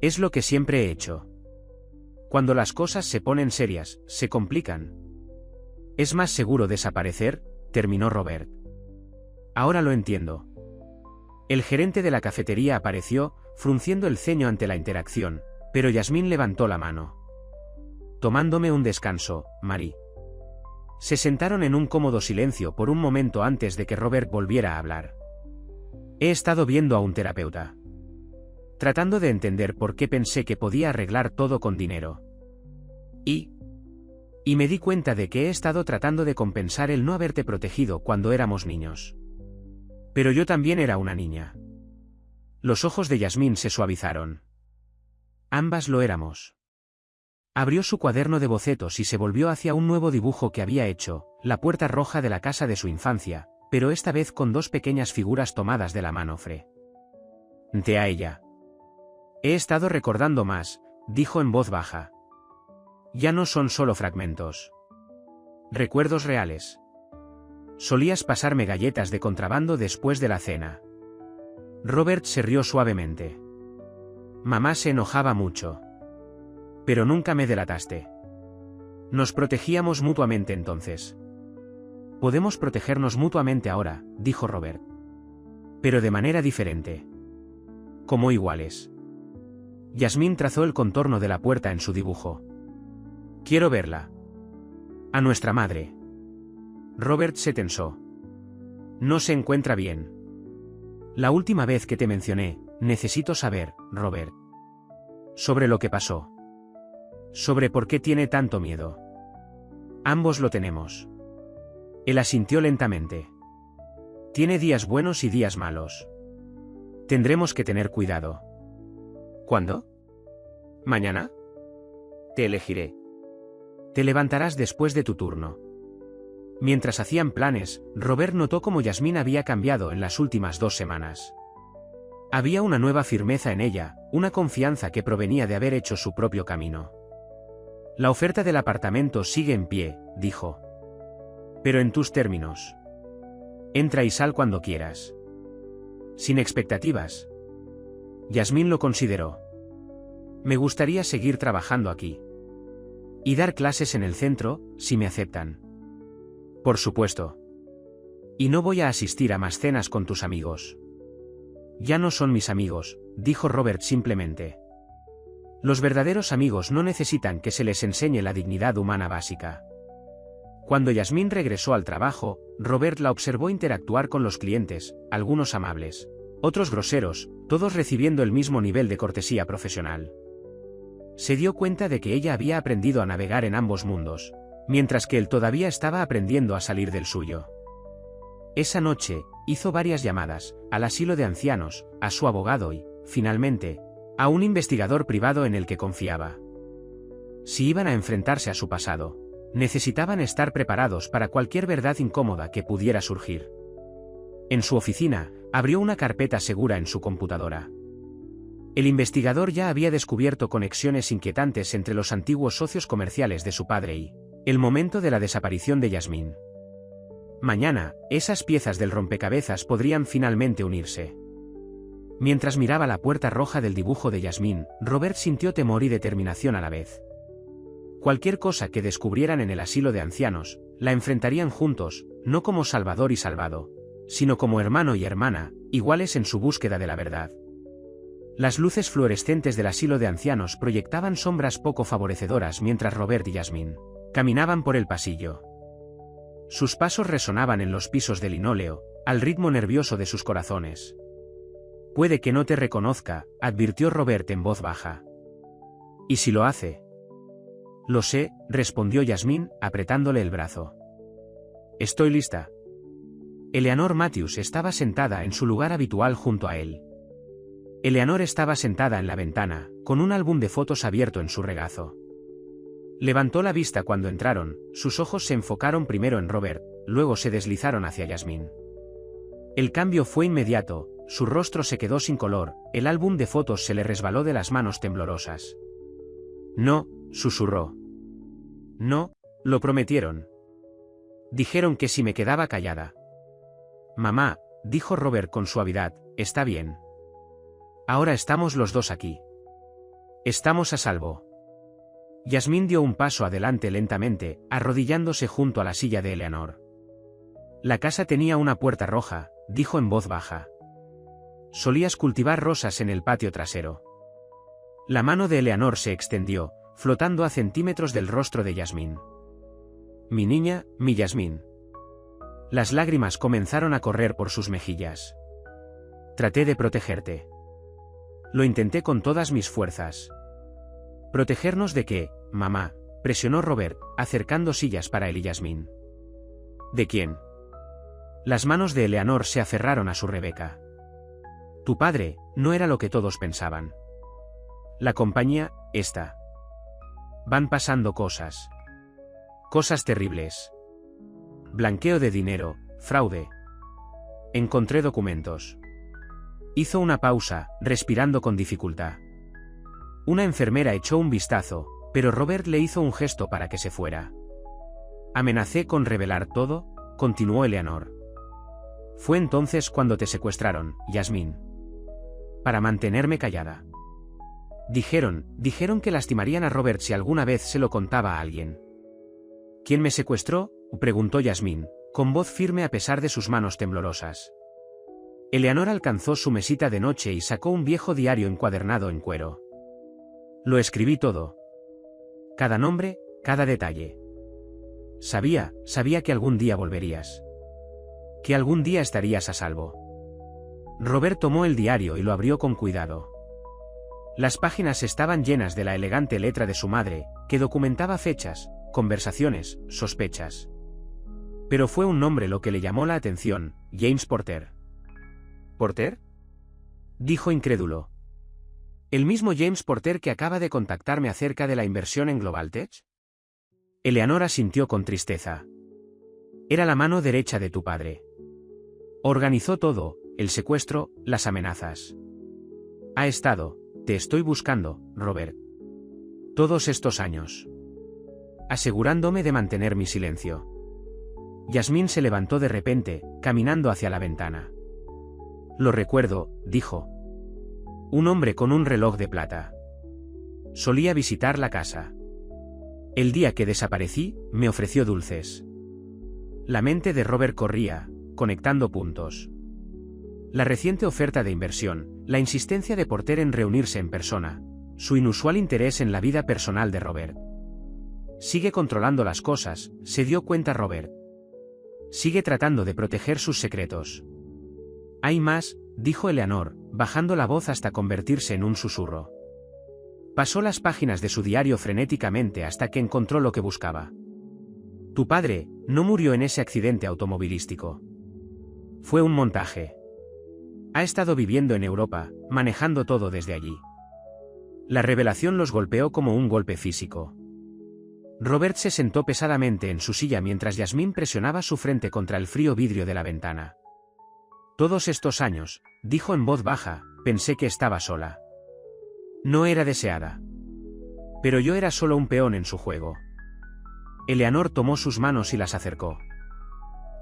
Es lo que siempre he hecho. Cuando las cosas se ponen serias, se complican. Es más seguro desaparecer, terminó Robert. Ahora lo entiendo. El gerente de la cafetería apareció, frunciendo el ceño ante la interacción, pero Yasmín levantó la mano. Tomándome un descanso, Marie. Se sentaron en un cómodo silencio por un momento antes de que Robert volviera a hablar. He estado viendo a un terapeuta. Tratando de entender por qué pensé que podía arreglar todo con dinero. Y me di cuenta de que he estado tratando de compensar el no haberte protegido cuando éramos niños. Pero yo también era una niña. Los ojos de Yasmín se suavizaron. Ambas lo éramos. Abrió su cuaderno de bocetos y se volvió hacia un nuevo dibujo que había hecho, la puerta roja de la casa de su infancia, pero esta vez con dos pequeñas figuras tomadas de la mano frente a ella. He estado recordando más, dijo en voz baja. Ya no son solo fragmentos. Recuerdos reales. Solías pasarme galletas de contrabando después de la cena. Robert se rió suavemente. Mamá se enojaba mucho. Pero nunca me delataste. Nos protegíamos mutuamente entonces. Podemos protegernos mutuamente ahora, dijo Robert. Pero de manera diferente. Como iguales. Yasmín trazó el contorno de la puerta en su dibujo. Quiero verla. A nuestra madre. Robert se tensó. No se encuentra bien. La última vez que te mencioné, necesito saber, Robert. Sobre lo que pasó. Sobre por qué tiene tanto miedo. Ambos lo tenemos. Él asintió lentamente. Tiene días buenos y días malos. Tendremos que tener cuidado. ¿Cuándo? ¿Mañana? Te elegiré. Te levantarás después de tu turno. Mientras hacían planes, Robert notó cómo Yasmín había cambiado en las últimas 2 semanas. Había una nueva firmeza en ella, una confianza que provenía de haber hecho su propio camino. La oferta del apartamento sigue en pie, dijo. Pero en tus términos. Entra y sal cuando quieras. Sin expectativas. Yasmín lo consideró. Me gustaría seguir trabajando aquí. Y dar clases en el centro, si me aceptan. Por supuesto. Y no voy a asistir a más cenas con tus amigos. Ya no son mis amigos, dijo Robert simplemente. Los verdaderos amigos no necesitan que se les enseñe la dignidad humana básica. Cuando Yasmín regresó al trabajo, Robert la observó interactuar con los clientes, algunos amables, otros groseros, todos recibiendo el mismo nivel de cortesía profesional. Se dio cuenta de que ella había aprendido a navegar en ambos mundos, mientras que él todavía estaba aprendiendo a salir del suyo. Esa noche, hizo varias llamadas, al asilo de ancianos, a su abogado y, finalmente, a un investigador privado en el que confiaba. Si iban a enfrentarse a su pasado, necesitaban estar preparados para cualquier verdad incómoda que pudiera surgir. En su oficina, abrió una carpeta segura en su computadora. El investigador ya había descubierto conexiones inquietantes entre los antiguos socios comerciales de su padre y el momento de la desaparición de Yasmín. Mañana, esas piezas del rompecabezas podrían finalmente unirse. Mientras miraba la puerta roja del dibujo de Yasmín, Robert sintió temor y determinación a la vez. Cualquier cosa que descubrieran en el asilo de ancianos, la enfrentarían juntos, no como salvador y salvado, sino como hermano y hermana, iguales en su búsqueda de la verdad. Las luces fluorescentes del asilo de ancianos proyectaban sombras poco favorecedoras mientras Robert y Yasmín caminaban por el pasillo. Sus pasos resonaban en los pisos de linóleo, al ritmo nervioso de sus corazones. Puede que no te reconozca, advirtió Robert en voz baja. ¿Y si lo hace? Lo sé, respondió Yasmín, apretándole el brazo. Estoy lista. Eleanor Matthews estaba sentada en su lugar habitual junto a él. Eleanor estaba sentada en la ventana, con un álbum de fotos abierto en su regazo. Levantó la vista cuando entraron, sus ojos se enfocaron primero en Robert, luego se deslizaron hacia Yasmín. El cambio fue inmediato, su rostro se quedó sin color, el álbum de fotos se le resbaló de las manos temblorosas. No, susurró. No, lo prometieron. Dijeron que si me quedaba callada. Mamá, dijo Robert con suavidad, está bien. Ahora estamos los dos aquí. Estamos a salvo. Yasmín dio un paso adelante lentamente, arrodillándose junto a la silla de Eleanor. La casa tenía una puerta roja, dijo en voz baja. Solías cultivar rosas en el patio trasero. La mano de Eleanor se extendió, flotando a centímetros del rostro de Yasmín. Mi niña, mi Yasmín. Las lágrimas comenzaron a correr por sus mejillas. Traté de protegerte. Lo intenté con todas mis fuerzas. ¿Protegernos de qué, mamá?, presionó Robert, acercando sillas para él y Yasmín. ¿De quién? Las manos de Eleanor se aferraron a su Rebeca. Tu padre, no era lo que todos pensaban. La compañía, esta. Van pasando cosas. Cosas terribles. Blanqueo de dinero, fraude. Encontré documentos. Hizo una pausa, respirando con dificultad. Una enfermera echó un vistazo, pero Robert le hizo un gesto para que se fuera. Amenacé con revelar todo, continuó Eleanor. Fue entonces cuando te secuestraron, Yasmín. Para mantenerme callada. Dijeron que lastimarían a Robert si alguna vez se lo contaba a alguien. ¿Quién me secuestró?, preguntó Yasmín, con voz firme a pesar de sus manos temblorosas. Eleanor alcanzó su mesita de noche y sacó un viejo diario encuadernado en cuero. Lo escribí todo. Cada nombre, cada detalle. Sabía que algún día volverías. Que algún día estarías a salvo. Robert tomó el diario y lo abrió con cuidado. Las páginas estaban llenas de la elegante letra de su madre, que documentaba fechas, conversaciones, sospechas. Pero fue un nombre lo que le llamó la atención, James Porter. ¿Porter?, dijo incrédulo. ¿El mismo James Porter que acaba de contactarme acerca de la inversión en Globaltech? Eleanor asintió con tristeza. Era la mano derecha de tu padre. Organizó todo, el secuestro, las amenazas. Ha estado, te estoy buscando, Robert. Todos estos años. Asegurándome de mantener mi silencio. Yasmín se levantó de repente, caminando hacia la ventana. Lo recuerdo, dijo. Un hombre con un reloj de plata. Solía visitar la casa. El día que desaparecí, me ofreció dulces. La mente de Robert corría, conectando puntos. La reciente oferta de inversión, la insistencia de Porter en reunirse en persona, su inusual interés en la vida personal de Robert. Sigue controlando las cosas, se dio cuenta Robert. Sigue tratando de proteger sus secretos. Hay más, dijo Eleanor, bajando la voz hasta convertirse en un susurro. Pasó las páginas de su diario frenéticamente hasta que encontró lo que buscaba. Tu padre no murió en ese accidente automovilístico. Fue un montaje. Ha estado viviendo en Europa, manejando todo desde allí. La revelación los golpeó como un golpe físico. Robert se sentó pesadamente en su silla mientras Yasmín presionaba su frente contra el frío vidrio de la ventana. Todos estos años, dijo en voz baja, pensé que estaba sola. No era deseada. Pero yo era solo un peón en su juego. Eleanor tomó sus manos y las acercó.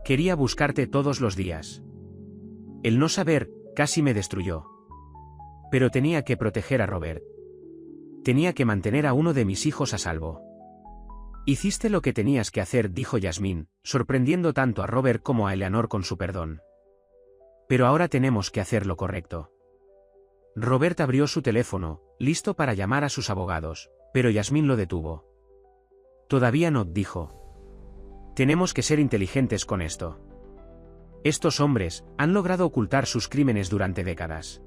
Quería buscarte todos los días. El no saber, casi me destruyó. Pero tenía que proteger a Robert. Tenía que mantener a uno de mis hijos a salvo. Hiciste lo que tenías que hacer, dijo Yasmín, sorprendiendo tanto a Robert como a Eleanor con su perdón. Pero ahora tenemos que hacer lo correcto. Robert abrió su teléfono, listo para llamar a sus abogados, pero Yasmín lo detuvo. Todavía no, dijo. Tenemos que ser inteligentes con esto. Estos hombres han logrado ocultar sus crímenes durante décadas.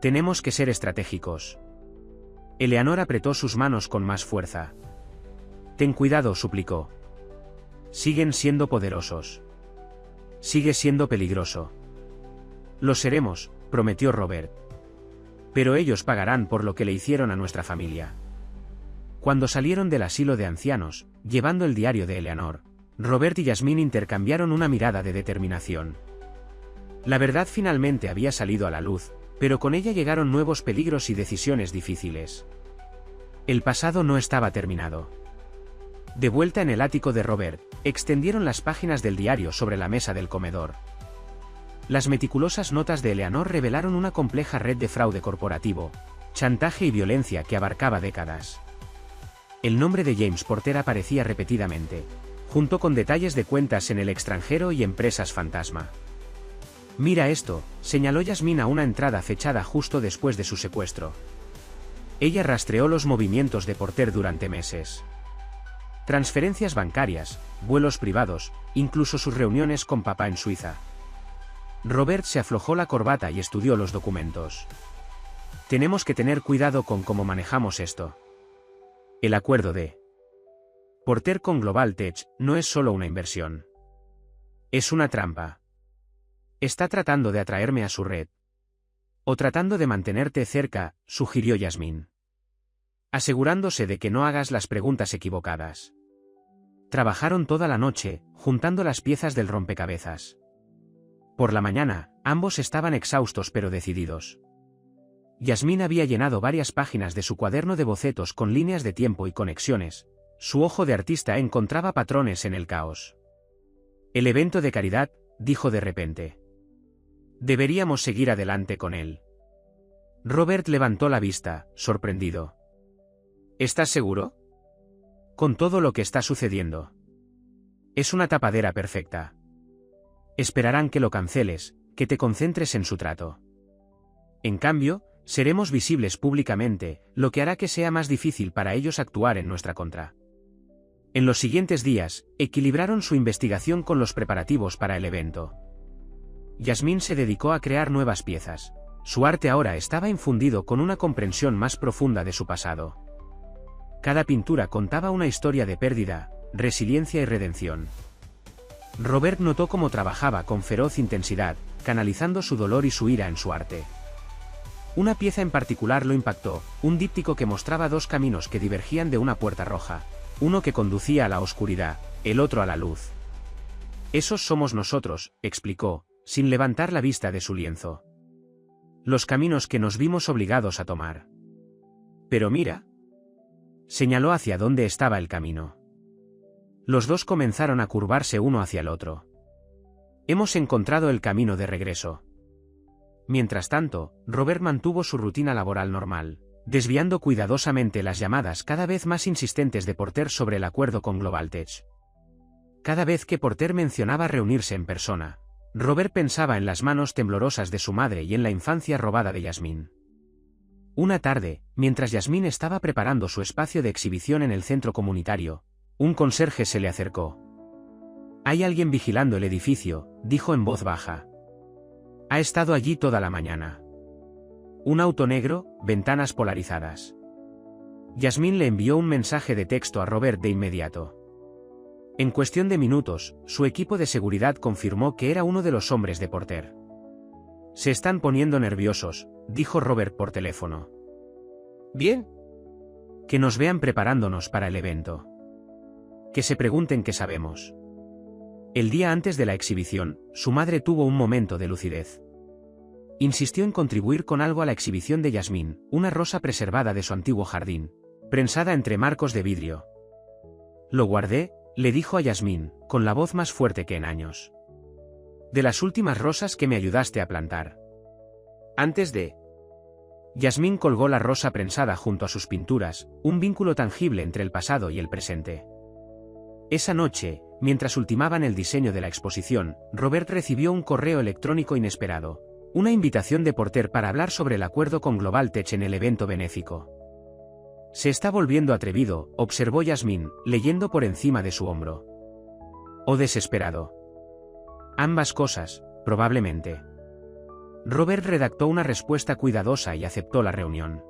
Tenemos que ser estratégicos. Eleanor apretó sus manos con más fuerza. Ten cuidado, suplicó. Siguen siendo poderosos. Sigue siendo peligroso. Lo seremos, prometió Robert. Pero ellos pagarán por lo que le hicieron a nuestra familia. Cuando salieron del asilo de ancianos, llevando el diario de Eleanor, Robert y Jasmine intercambiaron una mirada de determinación. La verdad finalmente había salido a la luz, pero con ella llegaron nuevos peligros y decisiones difíciles. El pasado no estaba terminado. De vuelta en el ático de Robert, extendieron las páginas del diario sobre la mesa del comedor. Las meticulosas notas de Eleanor revelaron una compleja red de fraude corporativo, chantaje y violencia que abarcaba décadas. El nombre de James Porter aparecía repetidamente, junto con detalles de cuentas en el extranjero y empresas fantasma. Mira esto, señaló Jasmine a una entrada fechada justo después de su secuestro. Ella rastreó los movimientos de Porter durante meses. Transferencias bancarias, vuelos privados, incluso sus reuniones con papá en Suiza. Robert se aflojó la corbata y estudió los documentos. Tenemos que tener cuidado con cómo manejamos esto. El acuerdo de Porter con Global Tech no es solo una inversión. Es una trampa. Está tratando de atraerme a su red. O tratando de mantenerte cerca, sugirió Jasmine. Asegurándose de que no hagas las preguntas equivocadas. Trabajaron toda la noche, juntando las piezas del rompecabezas. Por la mañana, ambos estaban exhaustos pero decididos. Jasmine había llenado varias páginas de su cuaderno de bocetos con líneas de tiempo y conexiones. Su ojo de artista encontraba patrones en el caos. El evento de caridad, dijo de repente. Deberíamos seguir adelante con él. Robert levantó la vista, sorprendido. ¿Estás seguro? Con todo lo que está sucediendo. Es una tapadera perfecta. Esperarán que lo canceles, que te concentres en su trato. En cambio, seremos visibles públicamente, lo que hará que sea más difícil para ellos actuar en nuestra contra. En los siguientes días, equilibraron su investigación con los preparativos para el evento. Jasmine se dedicó a crear nuevas piezas. Su arte ahora estaba infundido con una comprensión más profunda de su pasado. Cada pintura contaba una historia de pérdida, resiliencia y redención. Robert notó cómo trabajaba con feroz intensidad, canalizando su dolor y su ira en su arte. Una pieza en particular lo impactó, un díptico que mostraba dos caminos que divergían de una puerta roja, uno que conducía a la oscuridad, el otro a la luz. Esos somos nosotros, explicó, sin levantar la vista de su lienzo. Los caminos que nos vimos obligados a tomar. Pero mira. Señaló hacia dónde estaba el camino. Los dos comenzaron a curvarse uno hacia el otro. Hemos encontrado el camino de regreso. Mientras tanto, Robert mantuvo su rutina laboral normal, desviando cuidadosamente las llamadas cada vez más insistentes de Porter sobre el acuerdo con Global Tech. Cada vez que Porter mencionaba reunirse en persona, Robert pensaba en las manos temblorosas de su madre y en la infancia robada de Jasmine. Una tarde, mientras Jasmine estaba preparando su espacio de exhibición en el centro comunitario, un conserje se le acercó. Hay alguien vigilando el edificio, dijo en voz baja. Ha estado allí toda la mañana. Un auto negro, ventanas polarizadas. Jasmine le envió un mensaje de texto a Robert de inmediato. En cuestión de minutos, su equipo de seguridad confirmó que era uno de los hombres de Porter. Se están poniendo nerviosos, dijo Robert por teléfono. Bien. Que nos vean preparándonos para el evento. Que se pregunten qué sabemos. El día antes de la exhibición, su madre tuvo un momento de lucidez. Insistió en contribuir con algo a la exhibición de Jasmine, una rosa preservada de su antiguo jardín, prensada entre marcos de vidrio. Lo guardé, le dijo a Jasmine, con la voz más fuerte que en años. De las últimas rosas que me ayudaste a plantar. Antes de... Jasmine colgó la rosa prensada junto a sus pinturas, un vínculo tangible entre el pasado y el presente. Esa noche, mientras ultimaban el diseño de la exposición, Robert recibió un correo electrónico inesperado, una invitación de Porter para hablar sobre el acuerdo con Global Tech en el evento benéfico. Se está volviendo atrevido, observó Jasmine, leyendo por encima de su hombro. O desesperado. Ambas cosas, probablemente. Robert redactó una respuesta cuidadosa y aceptó la reunión.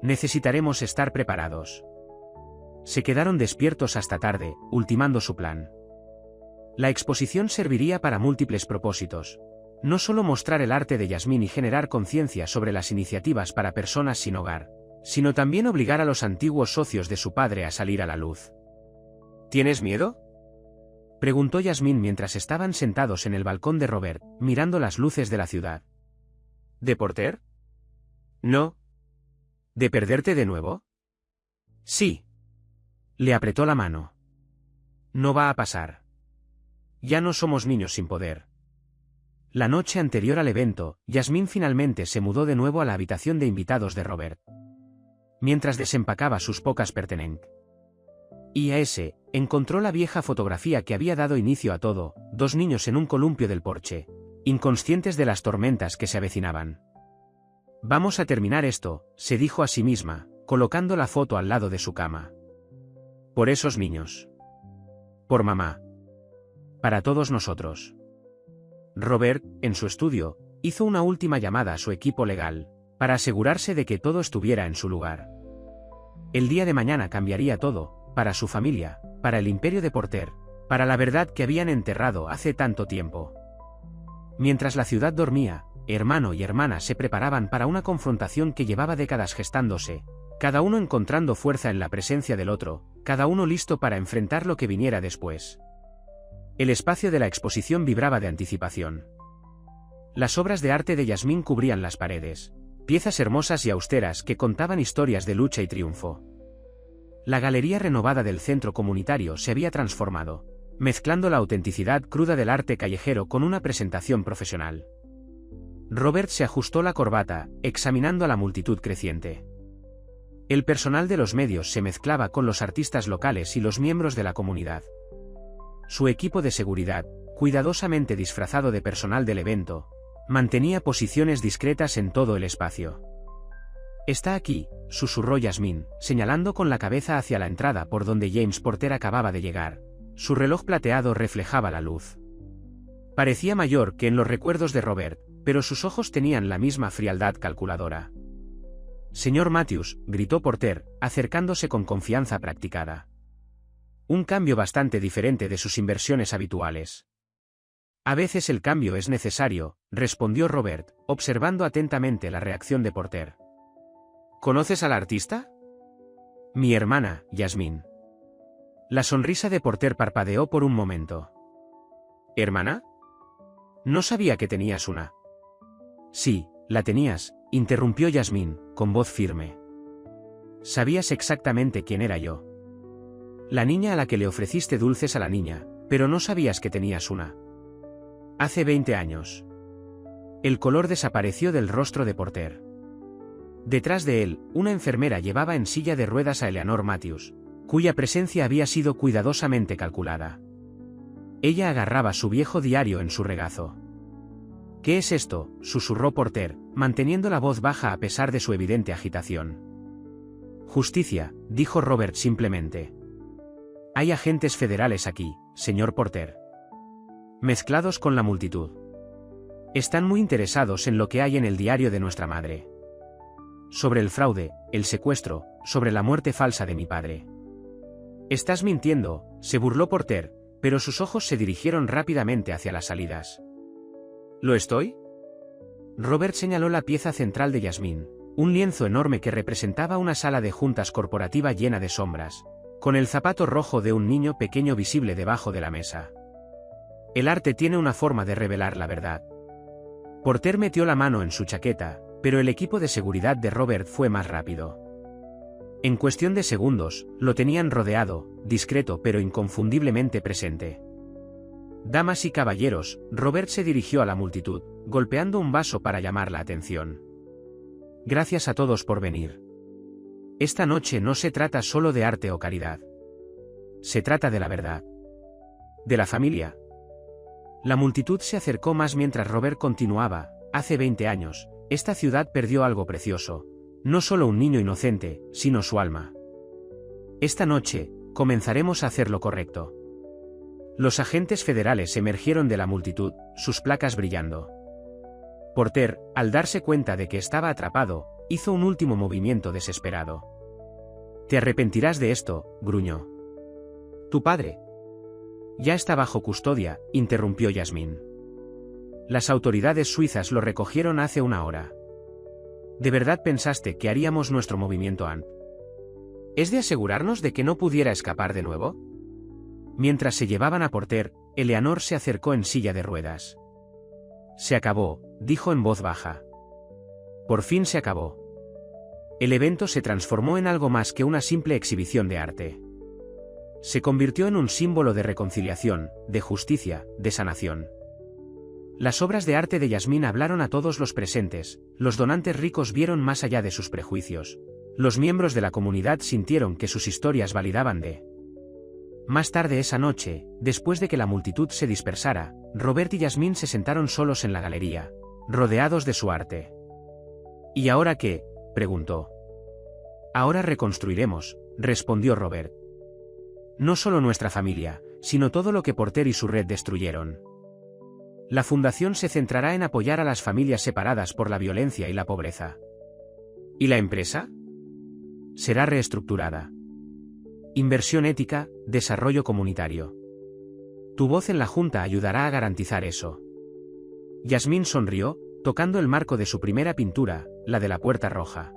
Necesitaremos estar preparados. Se quedaron despiertos hasta tarde, ultimando su plan. La exposición serviría para múltiples propósitos. No solo mostrar el arte de Yasmín y generar conciencia sobre las iniciativas para personas sin hogar, sino también obligar a los antiguos socios de su padre a salir a la luz. ¿Tienes miedo?, preguntó Yasmín mientras estaban sentados en el balcón de Robert, mirando las luces de la ciudad. ¿De Porter? No. ¿De perderte de nuevo? Sí. Le apretó la mano. No va a pasar. Ya no somos niños sin poder. La noche anterior al evento, Yasmín finalmente se mudó de nuevo a la habitación de invitados de Robert. Mientras desempacaba sus pocas pertenencias. Y a ese, encontró la vieja fotografía que había dado inicio a todo, 2 niños en un columpio del porche, inconscientes de las tormentas que se avecinaban. Vamos a terminar esto, se dijo a sí misma, colocando la foto al lado de su cama. Por esos niños. Por mamá. Para todos nosotros. Robert, en su estudio, hizo una última llamada a su equipo legal, para asegurarse de que todo estuviera en su lugar. El día de mañana cambiaría todo, para su familia, para el imperio de Porter, para la verdad que habían enterrado hace tanto tiempo. Mientras la ciudad dormía, hermano y hermana se preparaban para una confrontación que llevaba décadas gestándose, cada uno encontrando fuerza en la presencia del otro, cada uno listo para enfrentar lo que viniera después. El espacio de la exposición vibraba de anticipación. Las obras de arte de Yasmín cubrían las paredes, piezas hermosas y austeras que contaban historias de lucha y triunfo. La galería renovada del centro comunitario se había transformado, mezclando la autenticidad cruda del arte callejero con una presentación profesional. Robert se ajustó la corbata, examinando a la multitud creciente. El personal de los medios se mezclaba con los artistas locales y los miembros de la comunidad. Su equipo de seguridad, cuidadosamente disfrazado de personal del evento, mantenía posiciones discretas en todo el espacio. «Está aquí», susurró Yasmín, señalando con la cabeza hacia la entrada por donde James Porter acababa de llegar. Su reloj plateado reflejaba la luz. Parecía mayor que en los recuerdos de Robert, pero sus ojos tenían la misma frialdad calculadora. «Señor Matthews», gritó Porter, acercándose con confianza practicada. Un cambio bastante diferente de sus inversiones habituales. «A veces el cambio es necesario», respondió Robert, observando atentamente la reacción de Porter. «¿Conoces al artista?» «Mi hermana, Yasmín». La sonrisa de Porter parpadeó por un momento. «¿Hermana? No sabía que tenías una». «Sí, la tenías», interrumpió Yasmín, con voz firme. «Sabías exactamente quién era yo. La niña a la que le ofreciste dulces a la niña, pero no sabías que tenías una. Hace 20 años». El color desapareció del rostro de Porter. Detrás de él, una enfermera llevaba en silla de ruedas a Eleanor Matthews, cuya presencia había sido cuidadosamente calculada. Ella agarraba su viejo diario en su regazo. «¿Qué es esto?», susurró Porter, manteniendo la voz baja a pesar de su evidente agitación. «Justicia», dijo Robert simplemente. «Hay agentes federales aquí, señor Porter. Mezclados con la multitud. Están muy interesados en lo que hay en el diario de nuestra madre. Sobre el fraude, el secuestro, sobre la muerte falsa de mi padre». «Estás mintiendo», se burló Porter, pero sus ojos se dirigieron rápidamente hacia las salidas. «¿Lo estoy?». Robert señaló la pieza central de Yasmín, un lienzo enorme que representaba una sala de juntas corporativa llena de sombras, con el zapato rojo de un niño pequeño visible debajo de la mesa. «El arte tiene una forma de revelar la verdad». Porter metió la mano en su chaqueta, pero el equipo de seguridad de Robert fue más rápido. En cuestión de segundos, lo tenían rodeado, discreto pero inconfundiblemente presente. «Damas y caballeros», Robert se dirigió a la multitud, golpeando un vaso para llamar la atención. «Gracias a todos por venir. Esta noche no se trata solo de arte o caridad. Se trata de la verdad. De la familia». La multitud se acercó más mientras Robert continuaba. «Hace 20 años, esta ciudad perdió algo precioso. No solo un niño inocente, sino su alma. Esta noche, comenzaremos a hacer lo correcto». Los agentes federales emergieron de la multitud, sus placas brillando. Porter, al darse cuenta de que estaba atrapado, hizo un último movimiento desesperado. Te arrepentirás de esto, gruñó. Tu padre. Ya está bajo custodia, interrumpió Yasmín. Las autoridades suizas lo recogieron hace una hora. ¿De verdad pensaste que haríamos nuestro movimiento antes? ¿Es de asegurarnos de que no pudiera escapar de nuevo? Mientras se llevaban a Porter, Eleanor se acercó en silla de ruedas. Se acabó, dijo en voz baja. Por fin se acabó. El evento se transformó en algo más que una simple exhibición de arte. Se convirtió en un símbolo de reconciliación, de justicia, de sanación. Las obras de arte de Yasmín hablaron a todos los presentes, los donantes ricos vieron más allá de sus prejuicios. Los miembros de la comunidad sintieron que sus historias validaban de. Más tarde esa noche, después de que la multitud se dispersara, Robert y Yasmín se sentaron solos en la galería, rodeados de su arte. ¿Y ahora qué?, preguntó. Ahora reconstruiremos, respondió Robert. No solo nuestra familia, sino todo lo que Porter y su red destruyeron. La fundación se centrará en apoyar a las familias separadas por la violencia y la pobreza. ¿Y la empresa? Será reestructurada. Inversión ética, desarrollo comunitario. Tu voz en la junta ayudará a garantizar eso. Yasmín sonrió, tocando el marco de su primera pintura, la de la puerta roja.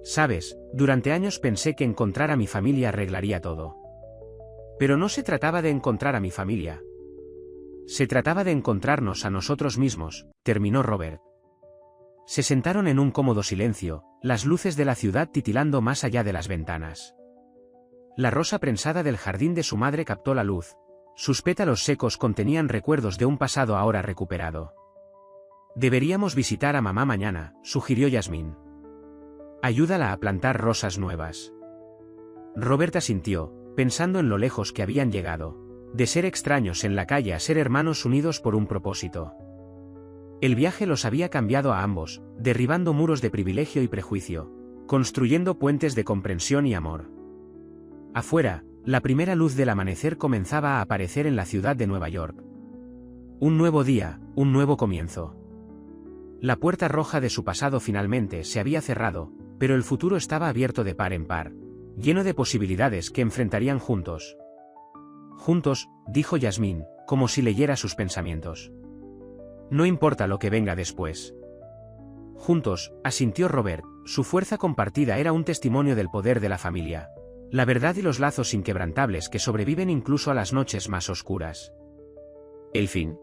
Sabes, durante años pensé que encontrar a mi familia arreglaría todo. Pero no se trataba de encontrar a mi familia. Se trataba de encontrarnos a nosotros mismos, terminó Robert. Se sentaron en un cómodo silencio, las luces de la ciudad titilando más allá de las ventanas. La rosa prensada del jardín de su madre captó la luz. Sus pétalos secos contenían recuerdos de un pasado ahora recuperado. Deberíamos visitar a mamá mañana, sugirió Yasmín. Ayúdala a plantar rosas nuevas. Robert asintió, pensando en lo lejos que habían llegado, de ser extraños en la calle a ser hermanos unidos por un propósito. El viaje los había cambiado a ambos, derribando muros de privilegio y prejuicio, construyendo puentes de comprensión y amor. Afuera, la primera luz del amanecer comenzaba a aparecer en la ciudad de Nueva York. Un nuevo día, un nuevo comienzo. La puerta roja de su pasado finalmente se había cerrado, pero el futuro estaba abierto de par en par, lleno de posibilidades que enfrentarían juntos. Juntos, dijo Yasmín, como si leyera sus pensamientos. No importa lo que venga después. Juntos, asintió Robert, su fuerza compartida era un testimonio del poder de la familia. La verdad y los lazos inquebrantables que sobreviven incluso a las noches más oscuras. El fin.